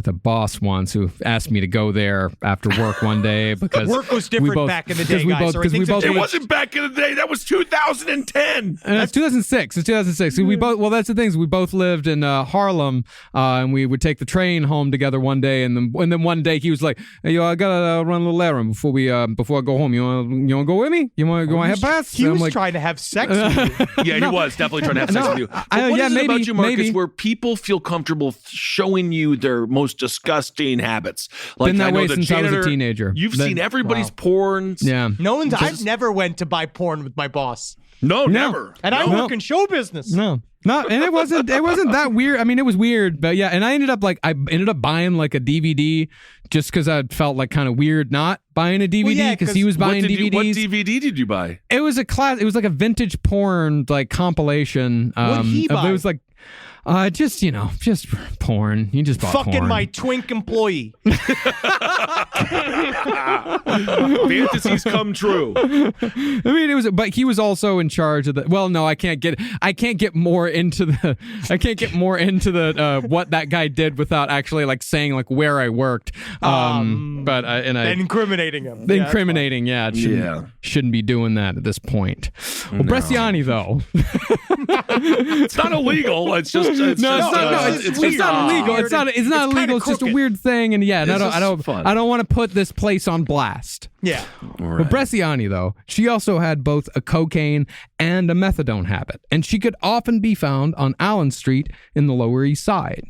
a boss once who asked me to go there after work one day because Work was different back in the day, guys. So Because we both It wasn't back in the day. That was 2010. And it's 2006. It's 2006. We both. Well, that's the thing. Is we both lived in Harlem, and we would take the train home together one day. And then one day he was like, "Hey, yo, I gotta run a little errand before I go home. You wanna go with me? You wanna have pass?" He And was I'm like, trying to have sex with you. Yeah, he was definitely trying to have sex with you. But I- what yeah, is it maybe, about you, Marcus, maybe. where people feel comfortable showing you their most disgusting habits? Like Been that I know way the since I was a janitor, teenager. You've Then- seen everybody's porns. yeah. No one's. I've never went to buy porn with my boss, No, never. and I No. work in show business. No, and it wasn't that weird. I mean, it was weird, but yeah. And I ended up buying like a DVD just because I felt like kind of weird not buying a DVD yeah, because 'cause he was What buying DVDs. what DVD did you buy? It was It was like a vintage porn like compilation. What'd he buy? It was like, just porn. You just bought Fucking porn. my twink employee. Fantasies come true. I mean, but he was also in charge of the. Well, no, I can't get more into the. What that guy did without actually like saying like where I worked. But and I. Incriminating him. Incriminating, yeah. Shouldn't be doing that at this point. Well, Bresciani, though. It's not illegal. It's just It's not illegal. It's not illegal. kinda It's just a crooked. weird thing, and yeah, and It's I just fun. don't want to put this place on blast. Yeah. But Bresciani, though, she also had both a cocaine and a methadone habit, and she could often be found on Allen Street in the Lower East Side.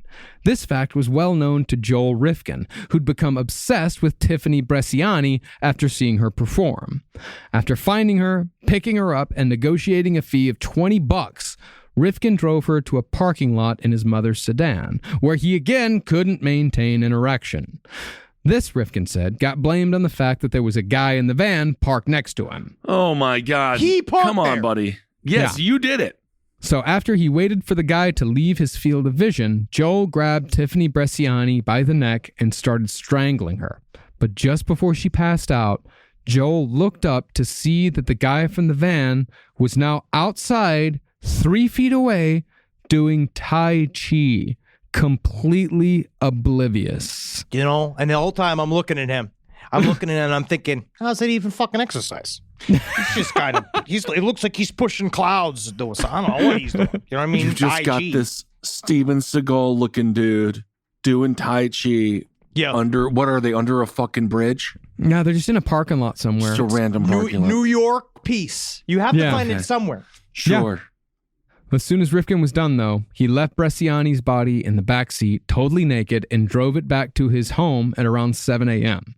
This fact was well known to Joel Rifkin, who'd become obsessed with Tiffany Bresciani after seeing her perform. After finding her, picking her up, and negotiating a fee of $20, Rifkin drove her to a parking lot in his mother's sedan, where he again couldn't maintain an erection. This, Rifkin said, got blamed on the fact that there was a guy in the van parked next to him. Oh my God. He parked Come on, there. buddy. Yes, you did it. So after he waited for the guy to leave his field of vision, Joel grabbed Tiffany Bresciani by the neck and started strangling her. But just before she passed out, Joel looked up to see that the guy from the van was now outside, 3 feet away, doing Tai Chi, completely oblivious. You know, and the whole time I'm looking at him. And I'm thinking, how's that even fucking exercise? He's just kind of, it looks like he's pushing clouds. I don't know what he's doing. You know what I mean? You just got IG. this Steven Seagal looking dude doing Tai Chi Yeah. under, what are they, under a fucking bridge? No, they're just in a parking lot somewhere. Just a random parking lot. New York peace. You have to Yeah. find Okay. it somewhere. Sure. As soon as Rifkin was done, though, he left Bresciani's body in the back seat, totally naked, and drove it back to his home at around 7 a.m.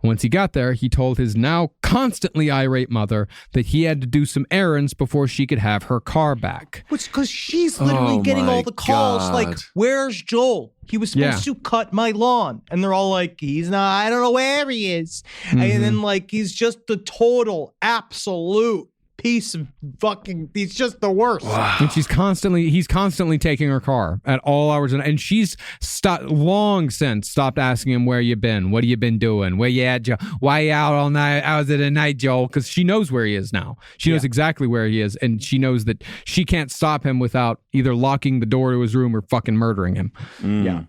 Once he got there, he told his now constantly irate mother that he had to do some errands before she could have her car back. Which, because she's literally Oh getting my all the calls God. like, where's Joel? He was supposed to cut my lawn. And they're all like, he's not, I don't know where he is. And then like, he's just the total, absolute piece of fucking. He's just the worst. And he's constantly taking her car at all hours, and she's long since stopped asking him where you been, what have you been doing, where you at, Joe, why you out all night, hours of the night, Joel, because she knows where he is now. She knows exactly where he is, and she knows that she can't stop him without either locking the door to his room or fucking murdering him. Yeah.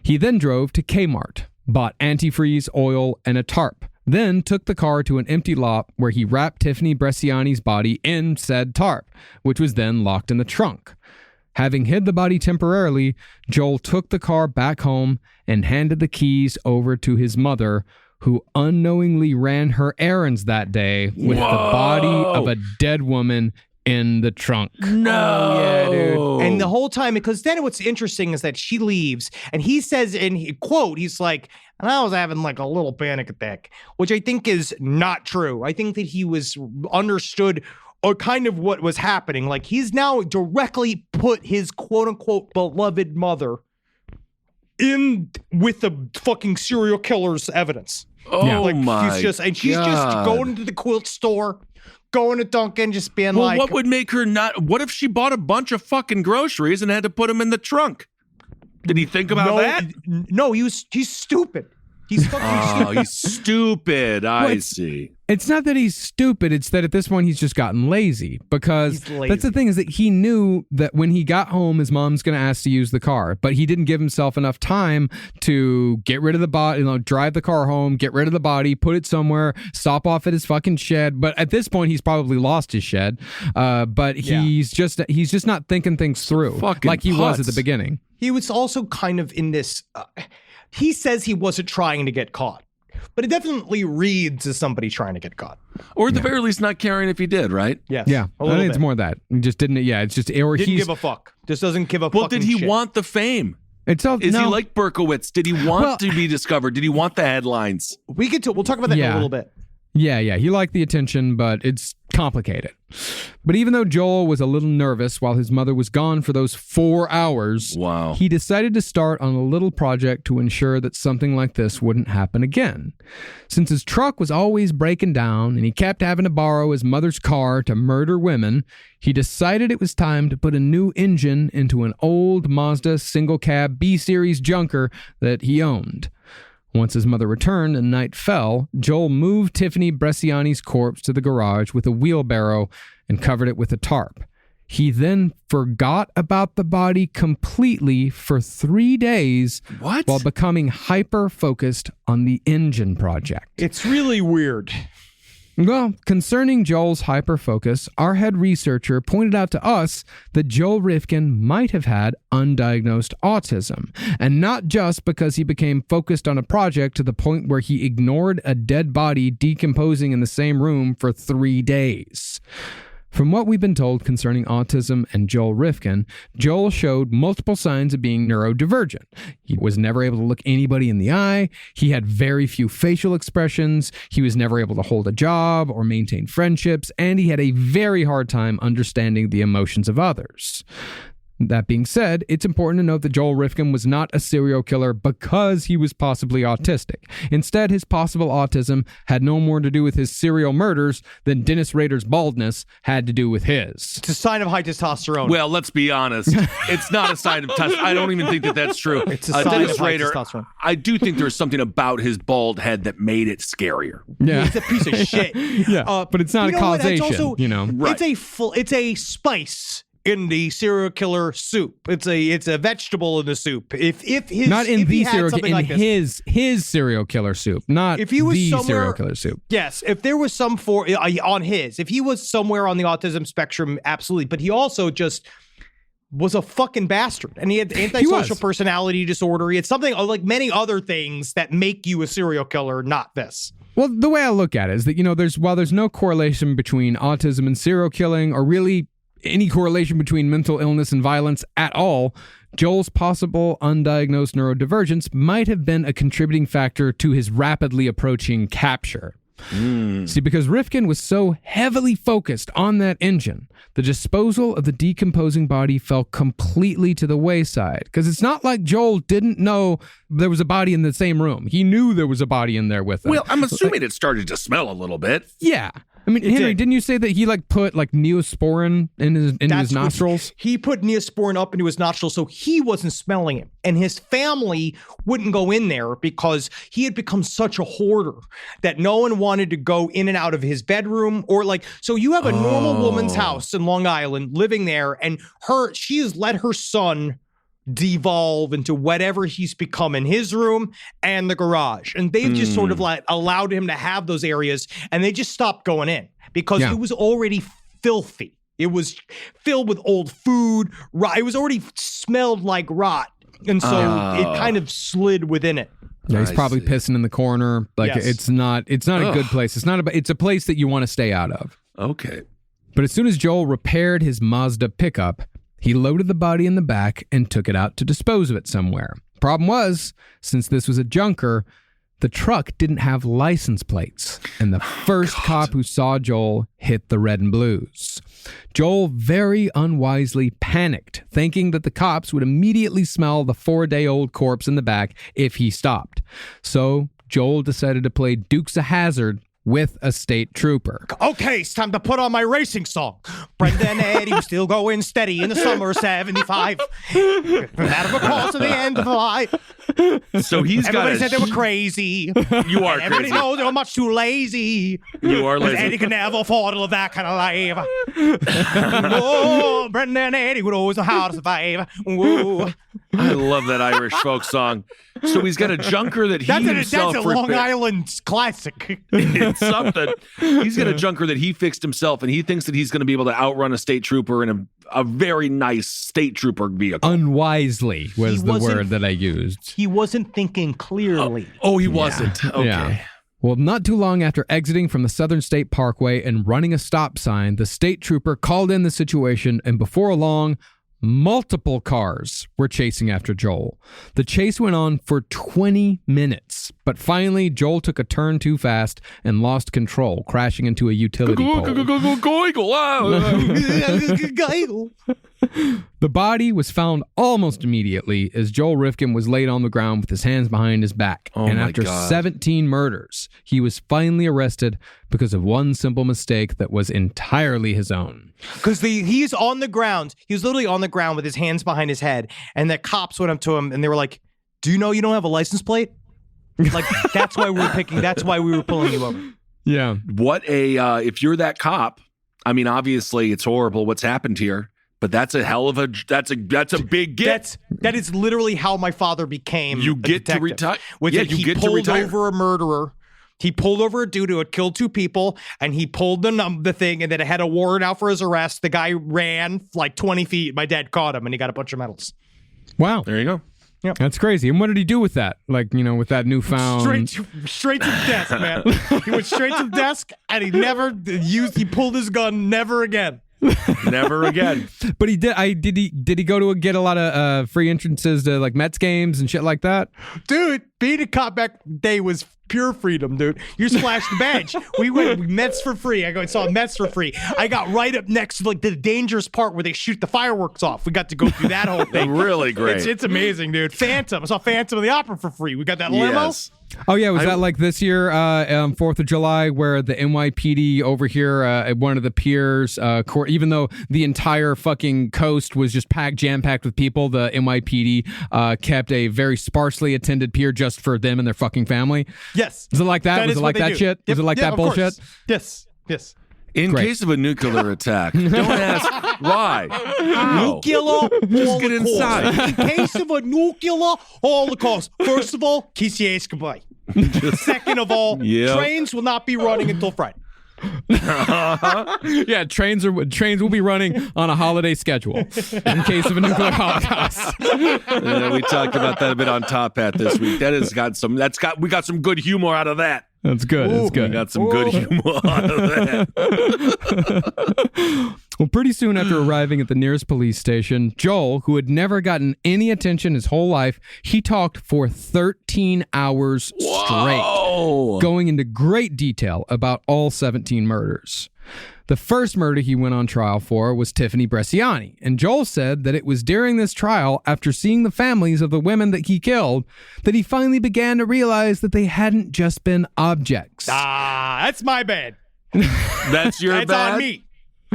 He then drove to Kmart, bought antifreeze, oil, and a tarp. Then took the car to an empty lot where he wrapped Tiffany Bresciani's body in said tarp, which was then locked in the trunk. Having hid the body temporarily, Joel took the car back home and handed the keys over to his mother, who unknowingly ran her errands that day with the body of a dead woman in the trunk. No. Yeah, dude. And the whole time, because then what's interesting is that she leaves and he says he's like, and I was having like a little panic attack, which I think is not true. I think that he was understood or kind of what was happening. Like he's now directly put his quote unquote beloved mother in with the fucking serial killer's evidence. Oh like my she's just going to the quilt store, going to Dunkin', just being well, like, what would make her not? What if she bought a bunch of fucking groceries and had to put them in the trunk? Did he think about that? No, he's stupid. He's fucking stupid. He's stupid. I see. It's not that he's stupid. It's that at this point he's just gotten lazy, because that's the thing, is that he knew that when he got home, his mom's going to ask to use the car, but he didn't give himself enough time to get rid of the body, drive the car home, get rid of the body, put it somewhere, stop off at his fucking shed. But at this point, he's probably lost his shed. But he's just not thinking things through like he was at the beginning. He was also kind of in this. He says he wasn't trying to get caught, but it definitely reads as somebody trying to get caught. Or at the very least, not caring if he did, right? Yes. Yeah. I think it's more that. He just didn't. Yeah. It's just. Or didn't give a fuck. Just doesn't give a fuck. Well, did he want the fame? Is he like Berkowitz? Did he want to be discovered? Did he want the headlines? We'll talk about that in a little bit. Yeah. He liked the attention, but it's complicated. But even though Joel was a little nervous while his mother was gone for those 4 hours, he decided to start on a little project to ensure that something like this wouldn't happen again. Since his truck was always breaking down and he kept having to borrow his mother's car to murder women, he decided it was time to put a new engine into an old Mazda single cab B-Series junker that he owned. Once his mother returned and night fell, Joel moved Tiffany Bresciani's corpse to the garage with a wheelbarrow and covered it with a tarp. He then forgot about the body completely for 3 days while becoming hyper-focused on the engine project. It's really weird. Well, concerning Joel's hyper-focus, our head researcher pointed out to us that Joel Rifkin might have had undiagnosed autism, and not just because he became focused on a project to the point where he ignored a dead body decomposing in the same room for 3 days. From what we've been told concerning autism and Joel Rifkin, Joel showed multiple signs of being neurodivergent. He was never able to look anybody in the eye. He had very few facial expressions. He was never able to hold a job or maintain friendships, and he had a very hard time understanding the emotions of others. That being said, it's important to note that Joel Rifkin was not a serial killer because he was possibly autistic. Instead, his possible autism had no more to do with his serial murders than Dennis Rader's baldness had to do with his. It's a sign of high testosterone. Well, let's be honest. It's not a sign of testosterone. I don't even think that that's true. It's a sign Dennis of high Rader, testosterone. I do think there's something about his bald head that made it scarier. Yeah. He's a piece of shit. But it's not a causation, Right. It's a spice in the serial killer soup. It's a vegetable in the soup. If his not in if the he had serial something in like this, his serial killer soup, not if he was the somewhere, serial killer soup. Yes, if there was some if he was somewhere on the autism spectrum, absolutely. But he also just was a fucking bastard, and he had antisocial personality disorder. He had something like many other things that make you a serial killer, not this. Well, the way I look at it is that, while there's no correlation between autism and serial killing, or really any correlation between mental illness and violence at all, Joel's possible undiagnosed neurodivergence might have been a contributing factor to his rapidly approaching capture. See, because Rifkin was so heavily focused on that engine, the disposal of the decomposing body fell completely to the wayside. Because it's not like Joel didn't know there was a body in the same room. He knew there was a body in there with him. Well, I'm assuming it started to smell a little bit. Yeah. I mean, It Henry, did. didn't you say that he like put like Neosporin in his That's what- nostrils? He put Neosporin up into his nostrils so he wasn't smelling it. And his family wouldn't go in there because he had become such a hoarder that no one wanted to go in and out of his bedroom or like, so you have a normal woman's house in Long Island living there and she has let her son devolve into whatever he's become in his room and the garage. And they've just sort of like allowed him to have those areas and they just stopped going in because it was already filthy. It was filled with old food. It was already smelled like rot. And so it kind of slid within it. Yeah, he's I probably see. pissing in the corner. Like Yes. it's not a good place. It's a place that you want to stay out of. Okay. But as soon as Joel repaired his Mazda pickup, he loaded the body in the back and took it out to dispose of it somewhere. Problem was, since this was a junker, the truck didn't have license plates, and the first cop who saw Joel hit the red and blues. Joel very unwisely panicked, thinking that the cops would immediately smell the 4-day-old corpse in the back if he stopped. So Joel decided to play Dukes of Hazzard with a state trooper. Okay, it's time to put on my racing song. Brenda and Eddie were still going steady in the summer of 75. That of course to the end of the life. So he's got Everybody said they were crazy. You are Everybody crazy. knows they were much too lazy. You are 'Cause lazy. Eddie could never afford to live that kind of life. Oh, Brenda and Eddie would always know how to survive. Whoa. I love that Irish folk song. So he's got a junker that he himself That's a Long repaired. Island classic. It's something. He's got a junker that he fixed himself, and he thinks that he's going to be able to outrun a state trooper in a very nice state trooper vehicle. Unwisely was He the wasn't- word that I used. He wasn't thinking clearly. Oh, he wasn't. Okay. Yeah. Well, not too long after exiting from the Southern State Parkway and running a stop sign, the state trooper called in the situation, and before long, multiple cars were chasing after Joel. The chase went on for 20 minutes, but finally Joel took a turn too fast and lost control, crashing into a utility pole. The body was found almost immediately as Joel Rifkin was laid on the ground with his hands behind his back. Oh and my after God. 17 murders, he was finally arrested because of one simple mistake that was entirely his own. Because he's on the ground. He was literally on the ground with his hands behind his head. And the cops went up to him and they were like, "Do you know you don't have a license plate?" Like, that's why we were pulling you over. Yeah. What a if you're that cop, I mean, obviously it's horrible what's happened here, but that's a hell of a that's a big get. That is literally how my father became You a get to detective. retire. With Yeah, it, you he get to pulled retire. over a murderer. He pulled over a dude who had killed 2 people, and he pulled the thing, and then it had a warrant out for his arrest. The guy ran like 20 feet. My dad caught him, and he got a bunch of medals. Wow. There you go. That's crazy. And what did he do with that? Like, you know, with that newfound... Straight to the desk, man. He went straight to the desk, and he never he pulled his gun, never again. Never again. But he did. Did he go to get a lot of free entrances to like Mets games and shit like that? Dude, being a cop back day was pure freedom, dude. You splashed the bench. We went Mets for free. I saw Mets for free. I got right up next to like the dangerous part where they shoot the fireworks off. We got to go through that whole thing. Really great. It's amazing, dude. Phantom. I saw Phantom of the Opera for free. We got that limo. Yes. Oh yeah, was that like this year, 4th of July, where the NYPD over here at one of the piers, even though the entire fucking coast was just jam packed with people, the NYPD kept a very sparsely attended pier just for them and their fucking family. Yes. Was it like that? Was is it what like they that do. shit? Was Yep, it like yeah, that of course. bullshit? Yes. In Great. case of a nuclear attack, don't ask why. How? Nuclear Just get holocaust. inside. In case of a nuclear holocaust, first of all, KCA's goodbye. Second of all, Yep. trains will not be running until Friday. Yeah, trains will be running on a holiday schedule in case of a nuclear holocaust. We talked about that a bit on Top Hat this week. We got some good humor out of that. That's good. That's We good. got some good humor out of that. Well, pretty soon after arriving at the nearest police station, Joel, who had never gotten any attention his whole life, he talked for 13 hours straight, Oh, going into great detail about all 17 murders. The first murder he went on trial for was Tiffany Bresciani, and Joel said that it was during this trial, after seeing the families of the women that he killed, that he finally began to realize that they hadn't just been objects. That's my bad. That's your That's bad? on me.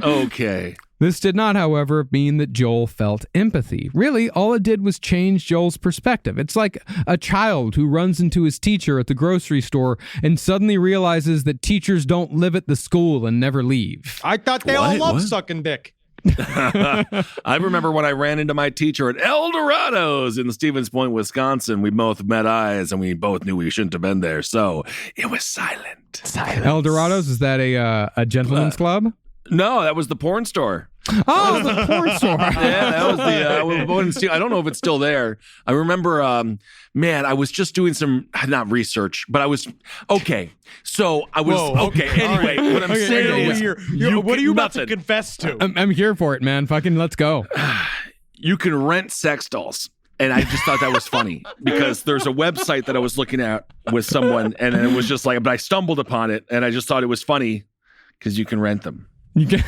Okay. This did not, however, mean that Joel felt empathy. Really, all it did was change Joel's perspective. It's like a child who runs into his teacher at the grocery store and suddenly realizes that teachers don't live at the school and never leave. I thought they all What? loved What? sucking dick. I remember when I ran into my teacher at El Dorado's in Stevens Point, Wisconsin. We both met eyes and we both knew we shouldn't have been there. So it was silent. El Dorado's, is that a gentleman's club? No, that was the porn store. Oh, the porn store. Yeah, that was the. I don't know if it's still there. I remember, man, I was just doing some not research, but I was okay. So I was okay. Anyway, what I'm saying is, what are you about to nothing. confess to? I'm here for it, man. Fucking let's go. You can rent sex dolls. And I just thought that was funny because there's a website that I was looking at with someone, and it was just like, but I stumbled upon it, and I just thought it was funny because you can rent them. You can,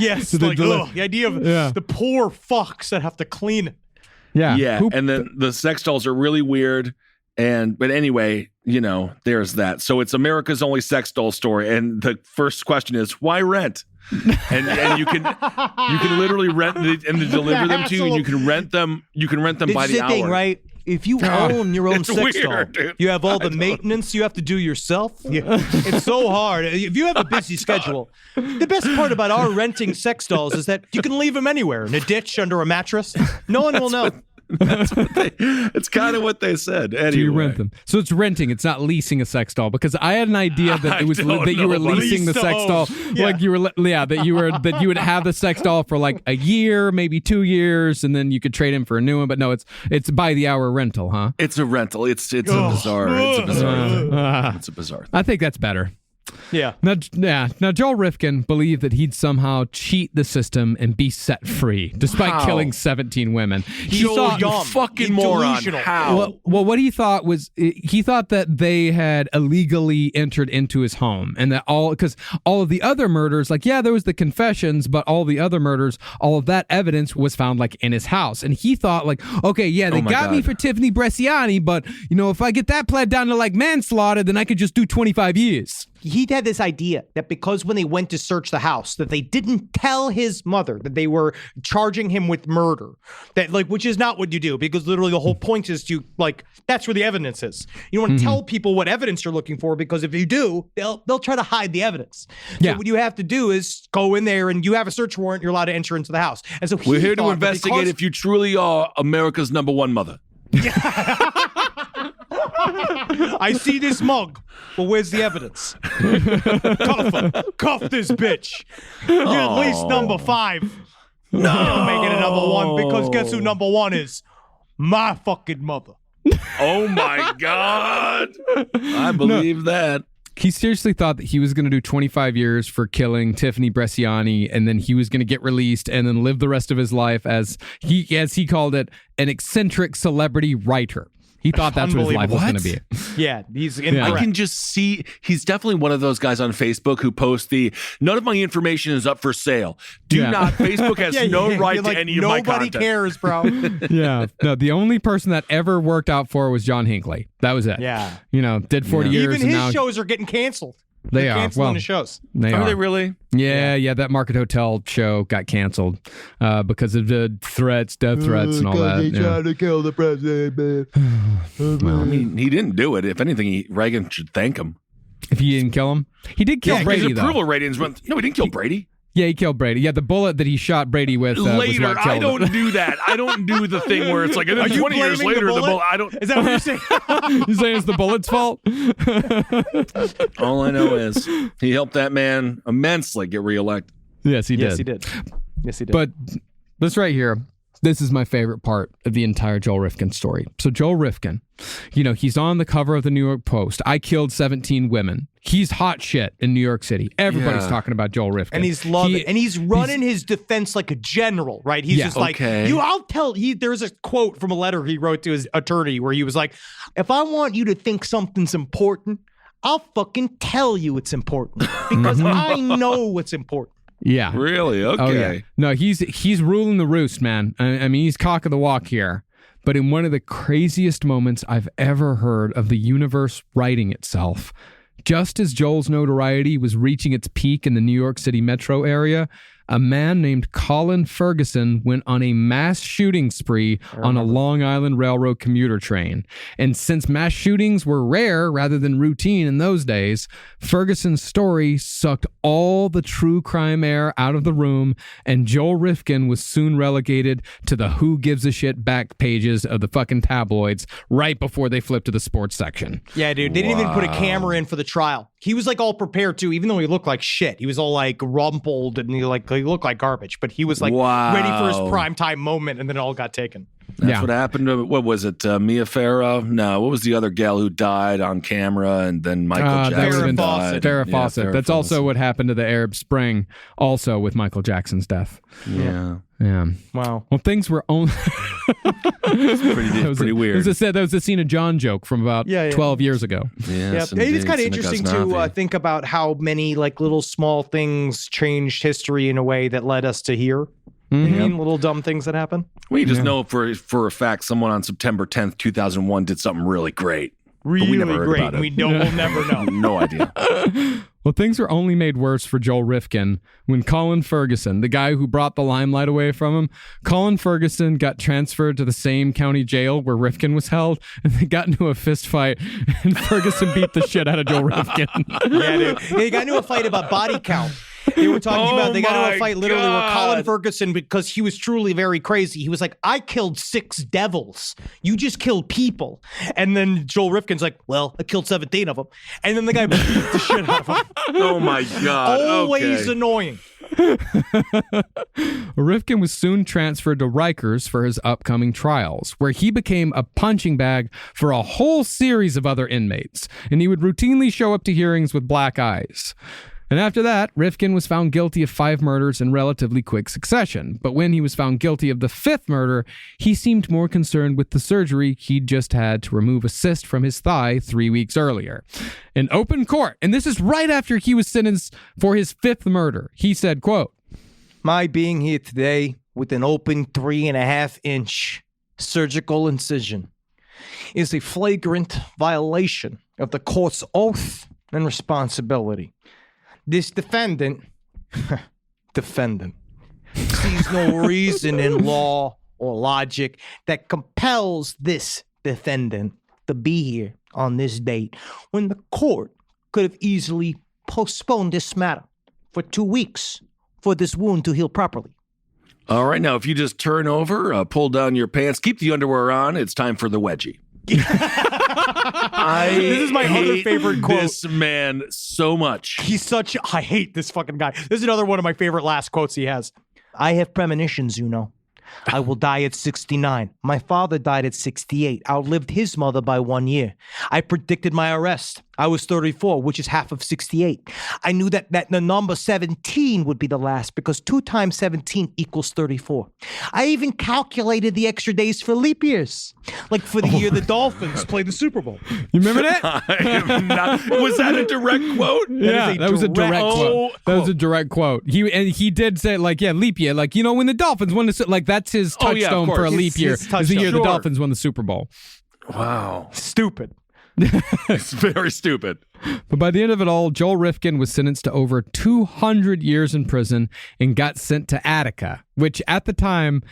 Yes, So they like deli- the idea of Yeah. the poor fucks that have to clean it. yeah. Yeah, Who- and then the sex dolls are really weird. But anyway, there's that. So it's America's only sex doll store, and the first question is, why rent? And you can literally rent and they deliver them to you, and you can rent them. You can rent them This by is the the hour. thing, right? If you own your own It's sex doll, weird, dude. you have all the maintenance you have to do yourself. It's so hard. If you have a busy schedule, the best part about our renting sex dolls is that you can leave them anywhere, in a ditch, under a mattress. No one will know. It's kind of what they said. Anyway. Do you rent them? So it's renting. It's not leasing a sex doll, because I had an idea that it was I don't that you were know, buddy. leasing the Lease to sex own. doll, Yeah. like that you would have the sex doll for like a year, maybe 2 years, and then you could trade in for a new one. But no, it's by the hour rental, huh? It's a rental. It's a bizarre. It's a bizarre. thing. It's a bizarre. I think that's better. Yeah. Now Joel Rifkin believed that he'd somehow cheat the system and be set free, despite How? killing 17 women. He Joel, thought, you dumb. fucking You're moron. delusional. How? well, what he thought was he thought that they had illegally entered into his home, and that because all of the other murders, like, yeah, there was the confessions, but all the other murders, all of that evidence was found like in his house, and he thought like, okay, yeah, they Oh my got me God. for Tiffany Bresciani, but if I get that pled down to like manslaughter, then I could just do 25 years. He had this idea that because when they went to search the house, that they didn't tell his mother that they were charging him with murder. That which is not what you do, because literally the whole point is to that's where the evidence is. You don't want to tell people what evidence you're looking for, because if you do, they'll try to hide the evidence. Yeah. So what you have to do is go in there, and you have a search warrant. You're allowed to enter into the house. And so We're here to thought that investigate because- if you truly are America's #1 mother. I see this mug. Well, where's the evidence? Cuff her. Cuff this bitch. You're at least number 5. No. Make it a #1, because guess who #1 is? My fucking mother. Oh my God. I believe that. He seriously thought that he was going to do 25 years for killing Tiffany Bresciani, and then he was going to get released and then live the rest of his life as he called it, an eccentric celebrity writer. He thought that's what his life was going to be. Yeah, he's Yeah. incorrect. I can just see he's definitely one of those guys on Facebook who posts none of my information is up for sale. Do not. Facebook has no right You're to like, any of my nobody content. cares, bro. Yeah. No, the only person that ever worked out for was John Hinckley. That was it. Yeah. Did 40 years Even and his now shows are getting canceled. They They're are. canceling Well, his shows. they Are are. they really? Yeah, that Market Hotel show got canceled because of the death threats and all that. Yeah. to kill the president, man. Well, I mean, he didn't do it. If anything, Reagan should thank him. If he didn't kill him, he did kill Brady his though. approval ratings went. No, he didn't kill Brady. Yeah, he killed Brady. Yeah, the bullet that he shot Brady with was Later, what killed I him. don't do that. I don't do the thing where it's like, and then Are you 20 years blaming the later, the bullet? bullet. I don't. Is that what you're saying? You saying it's the bullet's fault? All I know is he helped that man immensely get reelected. Yes, he did. Yes, he did. Yes, he did. But this right here, this is my favorite part of the entire Joel Rifkin story. So Joel Rifkin, he's on the cover of the New York Post. I killed 17 women. He's hot shit in New York City. Everybody's Yeah. talking about Joel Rifkin. and he's loving, and he's running his defense like a general, right? He's Yeah. just like, Okay. I'll tell you. There's a quote from a letter he wrote to his attorney where he was like, if I want you to think something's important, I'll fucking tell you it's important because I know what's important. Yeah. Really? Okay. Oh, yeah. No, he's ruling the roost, man. I mean, he's cock of the walk here. But in one of the craziest moments I've ever heard of the universe righting itself, Just as Joel's notoriety was reaching its peak in the New York City metro area, a man named Colin Ferguson went on a mass shooting spree on a Long Island Railroad commuter train. And since mass shootings were rare rather than routine in those days, Ferguson's story sucked all the true crime air out of the room, and Joel Rifkin was soon relegated to the who gives a shit back pages of the fucking tabloids right before they flipped to the sports section. Yeah, dude. They didn't even put a camera in for the trial. He was like all prepared too, even though he looked like shit. He was all like rumpled and he looked like garbage, but he was like ready for his primetime moment, and then it all got taken. That's what happened to, what was it, Mia Farrow? No, what was the other gal who died on camera and then Michael Jackson died? Farrah Fawcett. That's also what happened to the Arab Spring, also with Michael Jackson's death. Yeah. Wow. Well, things were only... pretty weird. As I said, that was the Cena John joke from about 12 years ago. Yes, yeah, it's kind of interesting to think about how many like little small things changed history in a way that led us to here. Little dumb things that happen. We just know for a fact someone on September 10th, 2001 did something really great. Really we never heard great. about it. We'll never know. No idea. Well, things were only made worse for Joel Rifkin when Colin Ferguson, the guy who brought the limelight away from him, Colin Ferguson got transferred to the same county jail where Rifkin was held, and they got into a fist fight, and Ferguson beat the shit out of Joel Rifkin. Yeah, dude. They got into a fight about body count. They were talking about, they got into a fight literally where Colin Ferguson, because he was truly very crazy, he was like, I killed 6 devils. You just killed people. And then Joel Rifkin's like, well, I killed 17 of them. And then the guy beat the shit out of him. Oh my God. Always annoying. Rifkin was soon transferred to Rikers for his upcoming trials, where he became a punching bag for a whole series of other inmates, and he would routinely show up to hearings with black eyes. And after that, Rifkin was found guilty of 5 murders in relatively quick succession. But when he was found guilty of the 5th murder, he seemed more concerned with the surgery he'd just had to remove a cyst from his thigh 3 weeks earlier. In open court, and this is right after he was sentenced for his 5th murder, he said, quote, my being here today with an open 3.5-inch surgical incision is a flagrant violation of the court's oath and responsibility. This defendant sees no reason in law or logic that compels this defendant to be here on this date when the court could have easily postponed this matter for 2 weeks for this wound to heal properly. All right, now if you just turn over, pull down your pants, keep the underwear on, it's time for the wedgie. This is my other favorite quote. This man so much. I hate this fucking guy. This is another one of my favorite last quotes he has. I have premonitions, you know. I will die at 69. My father died at 68, outlived his mother by 1 year. I predicted my arrest. I was 34, which is half of 68. I knew that the number 17 would be the last because 2 times 17 equals 34. I even calculated the extra days for leap years, like for the year the Dolphins played the Super Bowl. You remember that? Was that a direct quote? That was a direct quote. That was a direct quote. He did say, like, leap year. Like, you know, when the Dolphins won the, like, that's his touchstone for a leap year. Is the year the Dolphins won the Super Bowl. Wow. Stupid. It's very stupid. But by the end of it all, Joel Rifkin was sentenced to over 200 years in prison and got sent to Attica, which at the time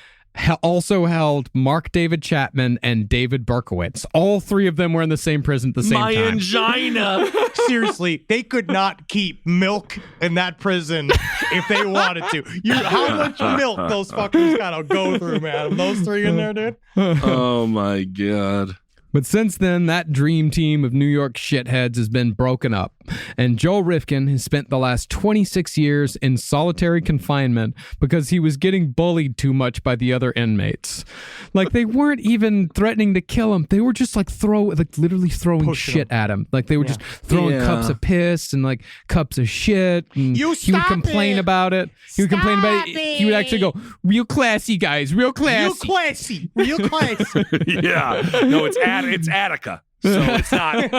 also held Mark David Chapman and David Berkowitz. All 3 of them were in the same prison at the same time. My angina. Seriously, they could not keep milk in that prison if they wanted to. How much milk those fuckers gotta go through, man? Those 3 in there, dude? Oh my God. But since then, that dream team of New York shitheads has been broken up, and Joel Rifkin has spent the last 26 years in solitary confinement because he was getting bullied too much by the other inmates. Like, they weren't even threatening to kill him. They were just literally throwing Pushing shit at him. Like, they were just throwing cups of piss and like cups of shit. And he would complain about it. He would complain about it. He would actually go, real classy, guys, real classy. Real classy. Yeah. No, it's Attica. So it's not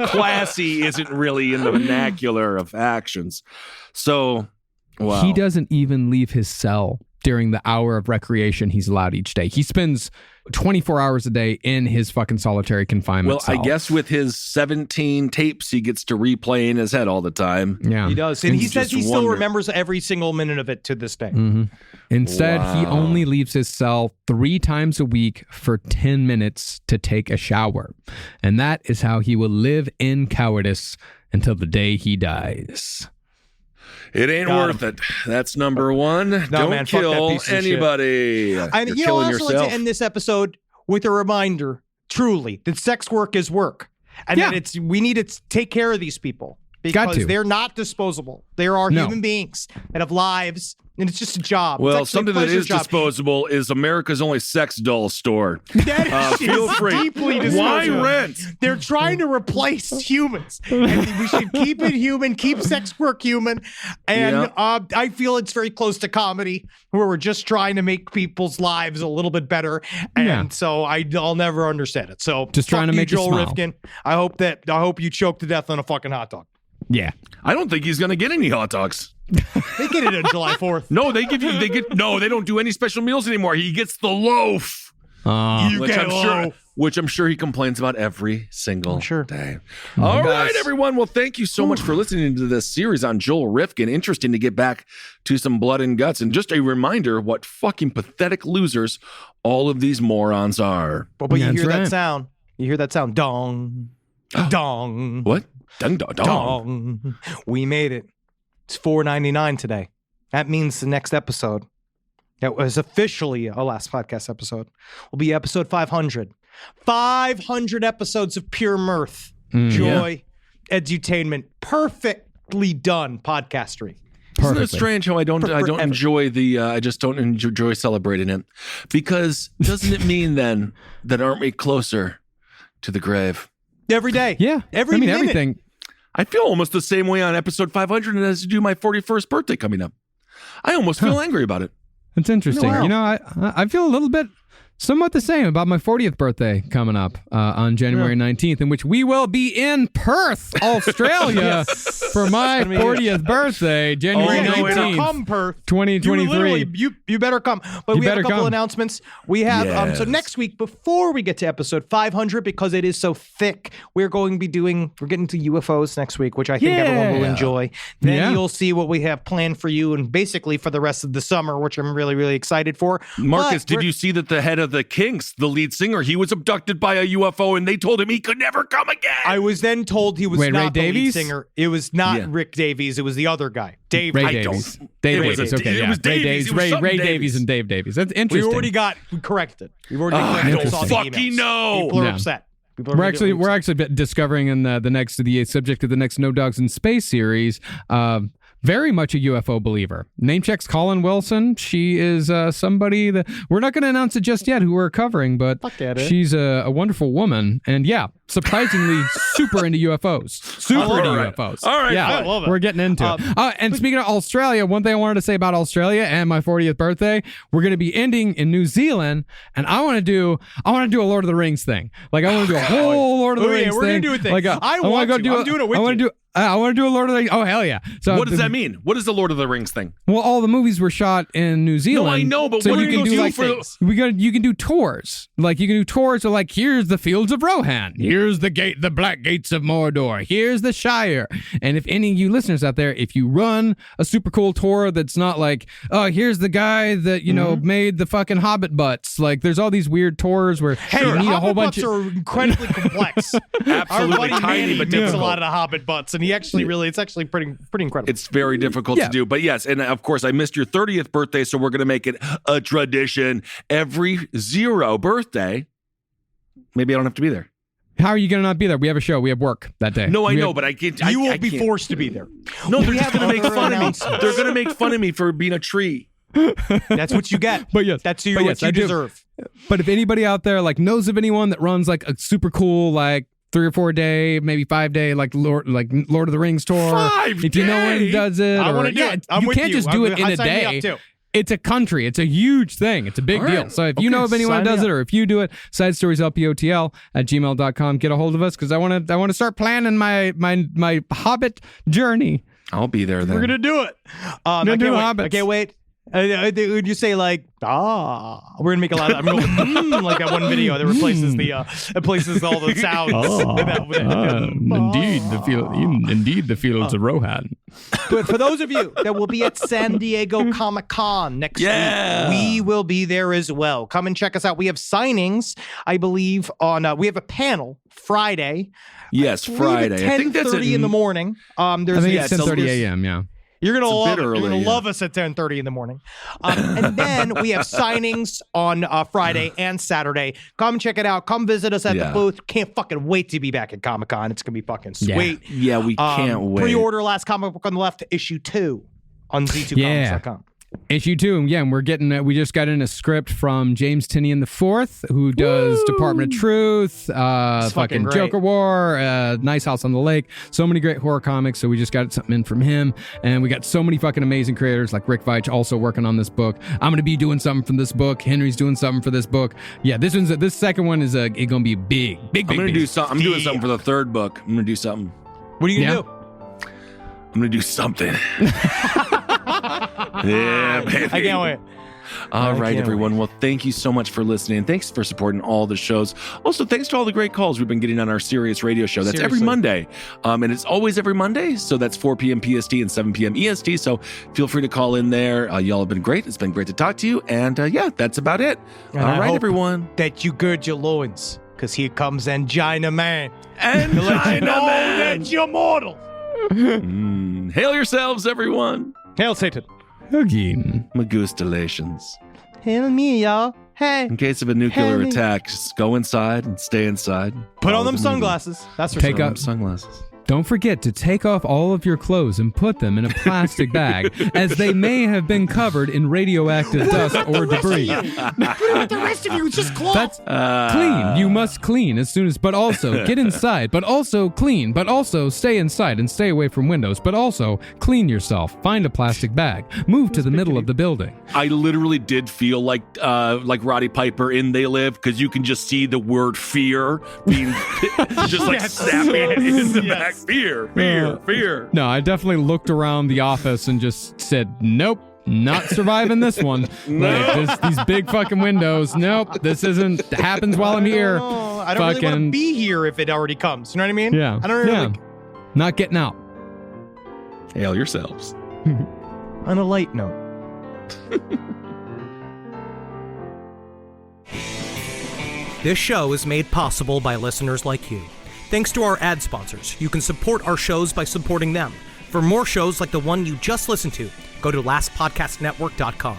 classy, isn't really in the vernacular of actions. So, wow. He doesn't even leave his cell. during the hour of recreation he's allowed each day. He spends 24 hours a day in his fucking solitary confinement cell. I guess with his 17 tapes, he gets to replay in his head all the time. Yeah. He does. And he says just he still wonder. remembers every single minute of it to this day. Instead, he Wow. only leaves his cell 3 times a week for 10 minutes to take a shower. And that is how he will live in cowardice until the day he dies. It ain't Got worth it. That's number one. Don't man, fuck that kill piece of shit. anybody. And You're you know, I killing also like yourself. to end this episode with a reminder, truly, that sex work is work. And that we need to take care of these people. Got Because to. they're not disposable. There are No. human beings that have lives, and it's just a job. Well, It's actually something a that pleasure is job. disposable is America's only sex doll store. That Feel is free. deeply Why disposable. rent? They're trying to replace humans. And we should keep it human, keep sex work human. And I feel it's very close to comedy, where we're just trying to make people's lives a little bit better. And so I'll never understand it. So Just trying to fuck make you Joel smile. Rifkin. I hope you choke to death on a fucking hot dog. Yeah. I don't think he's going to get any hot dogs. They get it on July 4th. No, they don't do any special meals anymore. He gets the loaf. You Which get I'm low. sure which I'm sure he complains about every single day. Oh All right, everyone. Well, thank you so much for listening to this series on Joel Rifkin. Interesting to get back to some blood and guts. And just a reminder what fucking pathetic losers all of these morons are. But you That's hear that right. sound. You hear that sound. Dong. Dong. What? Dun, dun, dun. Dong. We made it. It's $4.99 today. That means the next episode, that was officially a last podcast episode, will be episode 500. 500 episodes of pure mirth, joy, edutainment, perfectly done podcastery. Isn't it Perfectly. strange how I don't Forever. enjoy I just don't enjoy celebrating it? Because doesn't it mean then that aren't we closer to the grave? Every day. Yeah. Every I mean, minute. everything. I feel almost the same way on episode 500 as I do my 41st birthday coming up. I almost feel angry about it. It's interesting. Wow. You know, I feel a little bit somewhat the same about my 40th birthday coming up on January 19th, in which we will be in Perth, Australia, for my 40th birthday, January Yeah, you better 19th, come, Perth. 2023. You better come. But You we have a better couple come. announcements. We have so Yes. next week, before we get to episode 500, because it is so thick, we're getting to UFOs next week, which I think everyone will enjoy. Then Yeah. you'll see what we have planned for you, and basically for the rest of the summer, which I'm really, really excited for. Marcus, But did we're- you see that the head of the Kinks, the lead singer, he was abducted by a UFO and they told him he could never come again? I was then told he was Wait, Ray not the lead Davies? singer. It was not Yeah. Rick Davies. It was the other guy, Dave. Ray I Davies. don't- Dave It was Davies. a- Okay, it yeah. was Ray Davies. Davies. It was something Ray Davies. Davies and Dave Davies. That's We interesting. already corrected. We've already I corrected. don't Saw the fucking emails. know. People are Yeah. upset. People are We're immediately actually discovering in the subject of the next No Dogs in Space series. Very much a UFO believer. Name checks Colin Wilson. She is somebody that we're not going to announce it just yet who we're covering, but Fuck that, eh? she's a wonderful woman. And yeah, surprisingly super into UFOs. Super into UFOs. All right, Yeah, fine. I love it. we're getting into it. And speaking of Australia, one thing I wanted to say about Australia and my 40th birthday, we're going to be ending in New Zealand, and I want to do a Lord of the Rings thing. Like I want to do a whole Lord of the Oh, yeah, Rings we're gonna thing. do a thing. Like I wanna want go to. do I'm doing it with I want you. to do. I want to do a Lord of the Rings. Oh hell yeah! So What does that mean? What is the Lord of the Rings thing? Well, all the movies were shot in New Zealand. I know, but so what you are can you do gonna like do for you can do tours. Like you can do tours of like here's the fields of Rohan, here's the black gates of Mordor, here's the Shire. And if any of you listeners out there, if you run a super cool tour that's not like, oh, here's the guy that you know made the fucking Hobbit butts. Like there's all these weird tours where Hey, you need a whole Hobbit bunch butts of. are incredibly complex. Our Absolutely buddy tiny, Manny but makes a difficult. lot of the Hobbit butts, and he actually it's actually pretty incredible. It's very difficult Yeah. to do. But yes, and of course, I missed your 30th birthday, so we're going to make it a tradition. Every 0 birthday, maybe I don't have to be there. How are you gonna not be there? We have a show. We have work that day. No, I We know, have- but I can't. you I will be can't. forced to be there. No, they're We just have going to make other fun of me. announcements. They're going to make fun of me for being a tree. That's what you get. But yes, That's but what yes, you I do. deserve. But if anybody out there like knows of anyone that runs like a super cool like 3 or 4 day, maybe 5 day like Lord of the Rings tour, 5 if you know day? one does it, I or want to do it. I'm you with can't you. just do it in a Sign me up, day. too. It's a country. It's a huge thing. It's a big All right. deal. So if you know of Okay, anyone sign that me does it, up. or if you do it, sidestorieslpotl@gmail.com. Get a hold of us because I want to start planning my Hobbit journey. I'll be there then. We're gonna do it. I do can't wait. Hobbits. I can't wait. Would you say like, we're gonna make a lot of, I'm going, like that one video that replaces all the sounds. Indeed, the fields of Rohan. But for those of you that will be at San Diego Comic-Con next week, we will be there as well. Come and check us out. We have signings, I believe, we have a panel Friday. Yes, Friday. I think that's 10:30 in the morning. I think it's 10:30 a.m., yeah. You're gonna love it. early, You're gonna love us at 10:30 in the morning, and then we have signings on Friday and Saturday. Come check it out. Come visit us at the booth. Can't fucking wait to be back at Comic-Con. It's gonna be fucking sweet. Yeah, we can't wait. Pre-order Last Comic Book on the Left issue 2 on z2comics.com. Issue 2, and we're getting. We just got in a script from James Tinian IV, who does Department of Truth, fucking Joker War, Nice House on the Lake. So many great horror comics. So we just got something in from him, and we got so many fucking amazing creators like Rick Veitch also working on this book. I'm gonna be doing something from this book. Henry's doing something for this book. Yeah, this second one is gonna be big. I'm gonna do something. I'm doing something for the third book. I'm gonna do something. What are you gonna do? I'm gonna do something. Yeah, baby. I can't wait. All right, everyone. Well, thank you so much for listening. Thanks for supporting all the shows. Also, thanks to all the great calls we've been getting on our Sirius radio show. That's every Monday. And it's always every Monday. So that's 4 p.m. PST and 7 p.m. EST. So feel free to call in there. Y'all have been great. It's been great to talk to you. And that's about it. And all right, hope everyone. That you gird your loins, because here comes Angina Man. Angina Man. That you're mortal. Hail yourselves, everyone. Hail Satan. Again. Magustalations. Hail me, y'all. Hey. In case of a nuclear attack, just go inside and stay inside. Put on them sunglasses. That's for sure. Take off sunglasses. Don't forget to take off all of your clothes and put them in a plastic bag, as they may have been covered in radioactive dust or debris. The rest of you is just clothes. That's clean. You must clean as soon as, but also get inside, but also clean, but also stay inside and stay away from windows, but also clean yourself. Find a plastic bag. Move to the middle of the building. I literally did feel like Roddy Piper in They Live, because you can just see the word fear being just like snapping in the back. Fear. No, I definitely looked around the office and just said, nope, not surviving this one. Like, these big fucking windows. Nope, this happens while I'm here. I don't really want to be here if it already comes. You know what I mean? Yeah. I don't really. Not getting out. Hail yourselves. On a light note. This show is made possible by listeners like you. Thanks to our ad sponsors, you can support our shows by supporting them. For more shows like the one you just listened to, go to lastpodcastnetwork.com.